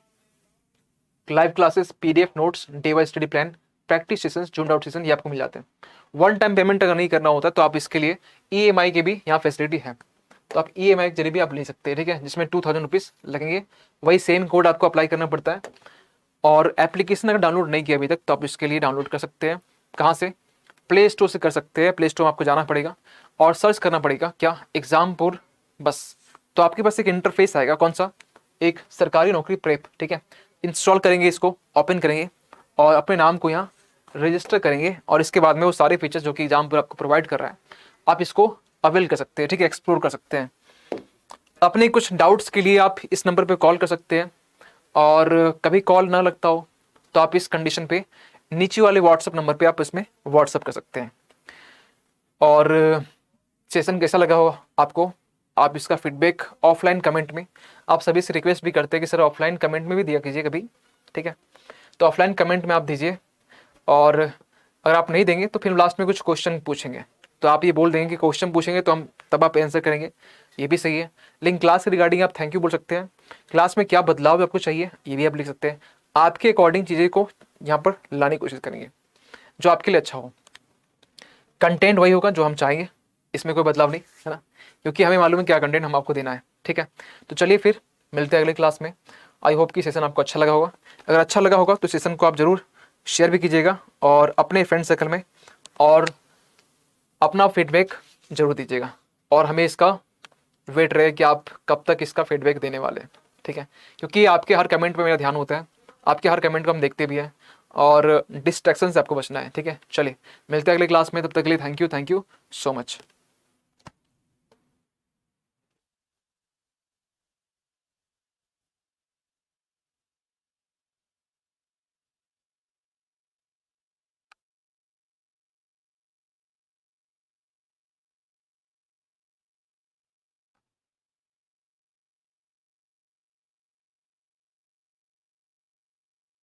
live classes, PDF notes, day wise study plan, practice sessions, zoom out session, ये आपको मिल जाते हैं। वन टाइम पेमेंट अगर नहीं करना होता तो आप इसके लिए EMI की भी यहाँ फैसिलिटी है, तो आप EMI के जरिए भी आप ले सकते हैं, ठीक है, जिसमें 2000 रुपीज़ लगेंगे। वही सेम कोड आपको अप्लाई करना पड़ता है। और एप्लीकेशन अगर डाउनलोड नहीं किया अभी तक तो आप इसके लिए डाउनलोड कर सकते हैं। कहाँ से? प्ले स्टोर से कर सकते हैं। प्ले स्टोर में आपको जाना पड़ेगा और सर्च करना पड़ेगा क्या, एग्जामपुर बस। तो आपके पास एक इंटरफेस आएगा, कौन सा, एक सरकारी नौकरी प्रेप, ठीक है। इंस्टॉल करेंगे, इसको ओपन करेंगे और अपने नाम को यहाँ रजिस्टर करेंगे, और इसके बाद में वो सारे फीचर्स जो कि एग्जामपुर आपको प्रोवाइड कर रहा है आप इसको अवेल कर सकते हैं, ठीक है, एक्सप्लोर कर सकते हैं। अपने कुछ डाउट्स के लिए आप इस नंबर पे कॉल कर सकते हैं, और कभी कॉल ना लगता हो तो आप इस कंडीशन पे नीचे वाले व्हाट्सएप नंबर पे आप इसमें व्हाट्सएप कर सकते हैं। और सेशन कैसा लगा हो आपको, आप इसका फीडबैक ऑफलाइन कमेंट में, आप सभी से रिक्वेस्ट भी करते हैं कि सर ऑफलाइन कमेंट में भी दिया कीजिए कभी, ठीक है। तो ऑफलाइन कमेंट में आप दीजिए, और अगर आप नहीं देंगे तो फिर लास्ट में कुछ क्वेश्चन पूछेंगे, तो आप ये बोल देंगे कि क्वेश्चन पूछेंगे तो हम तब आप आंसर करेंगे, ये भी सही है। लेकिन क्लास के रिगार्डिंग आप थैंक यू बोल सकते हैं। क्लास में क्या बदलाव आपको चाहिए ये भी आप लिख सकते हैं। आपके अकॉर्डिंग चीज़ें को यहाँ पर लाने की कोशिश करेंगे जो आपके लिए अच्छा हो। कंटेंट वही होगा जो हम चाहेंगे, इसमें कोई बदलाव नहीं है ना, क्योंकि हमें मालूम है क्या कंटेंट हम आपको देना है, ठीक है। तो चलिए फिर मिलते हैं अगले क्लास में। आई होप कि सेशन आपको अच्छा लगा होगा। अगर अच्छा लगा होगा तो सेशन को आप ज़रूर शेयर भी कीजिएगा और अपने फ्रेंड सर्कल में, और अपना फीडबैक ज़रूर दीजिएगा, और हमें इसका वेट रहे कि आप कब तक इसका फीडबैक देने वाले हैं, ठीक है। क्योंकि आपके हर कमेंट पे मेरा ध्यान होता है, आपके हर कमेंट को हम देखते भी हैं, और डिस्ट्रैक्शन से आपको बचना है, ठीक है। चलिए मिलते हैं अगले क्लास में, तब तक के लिए थैंक यू सो मच।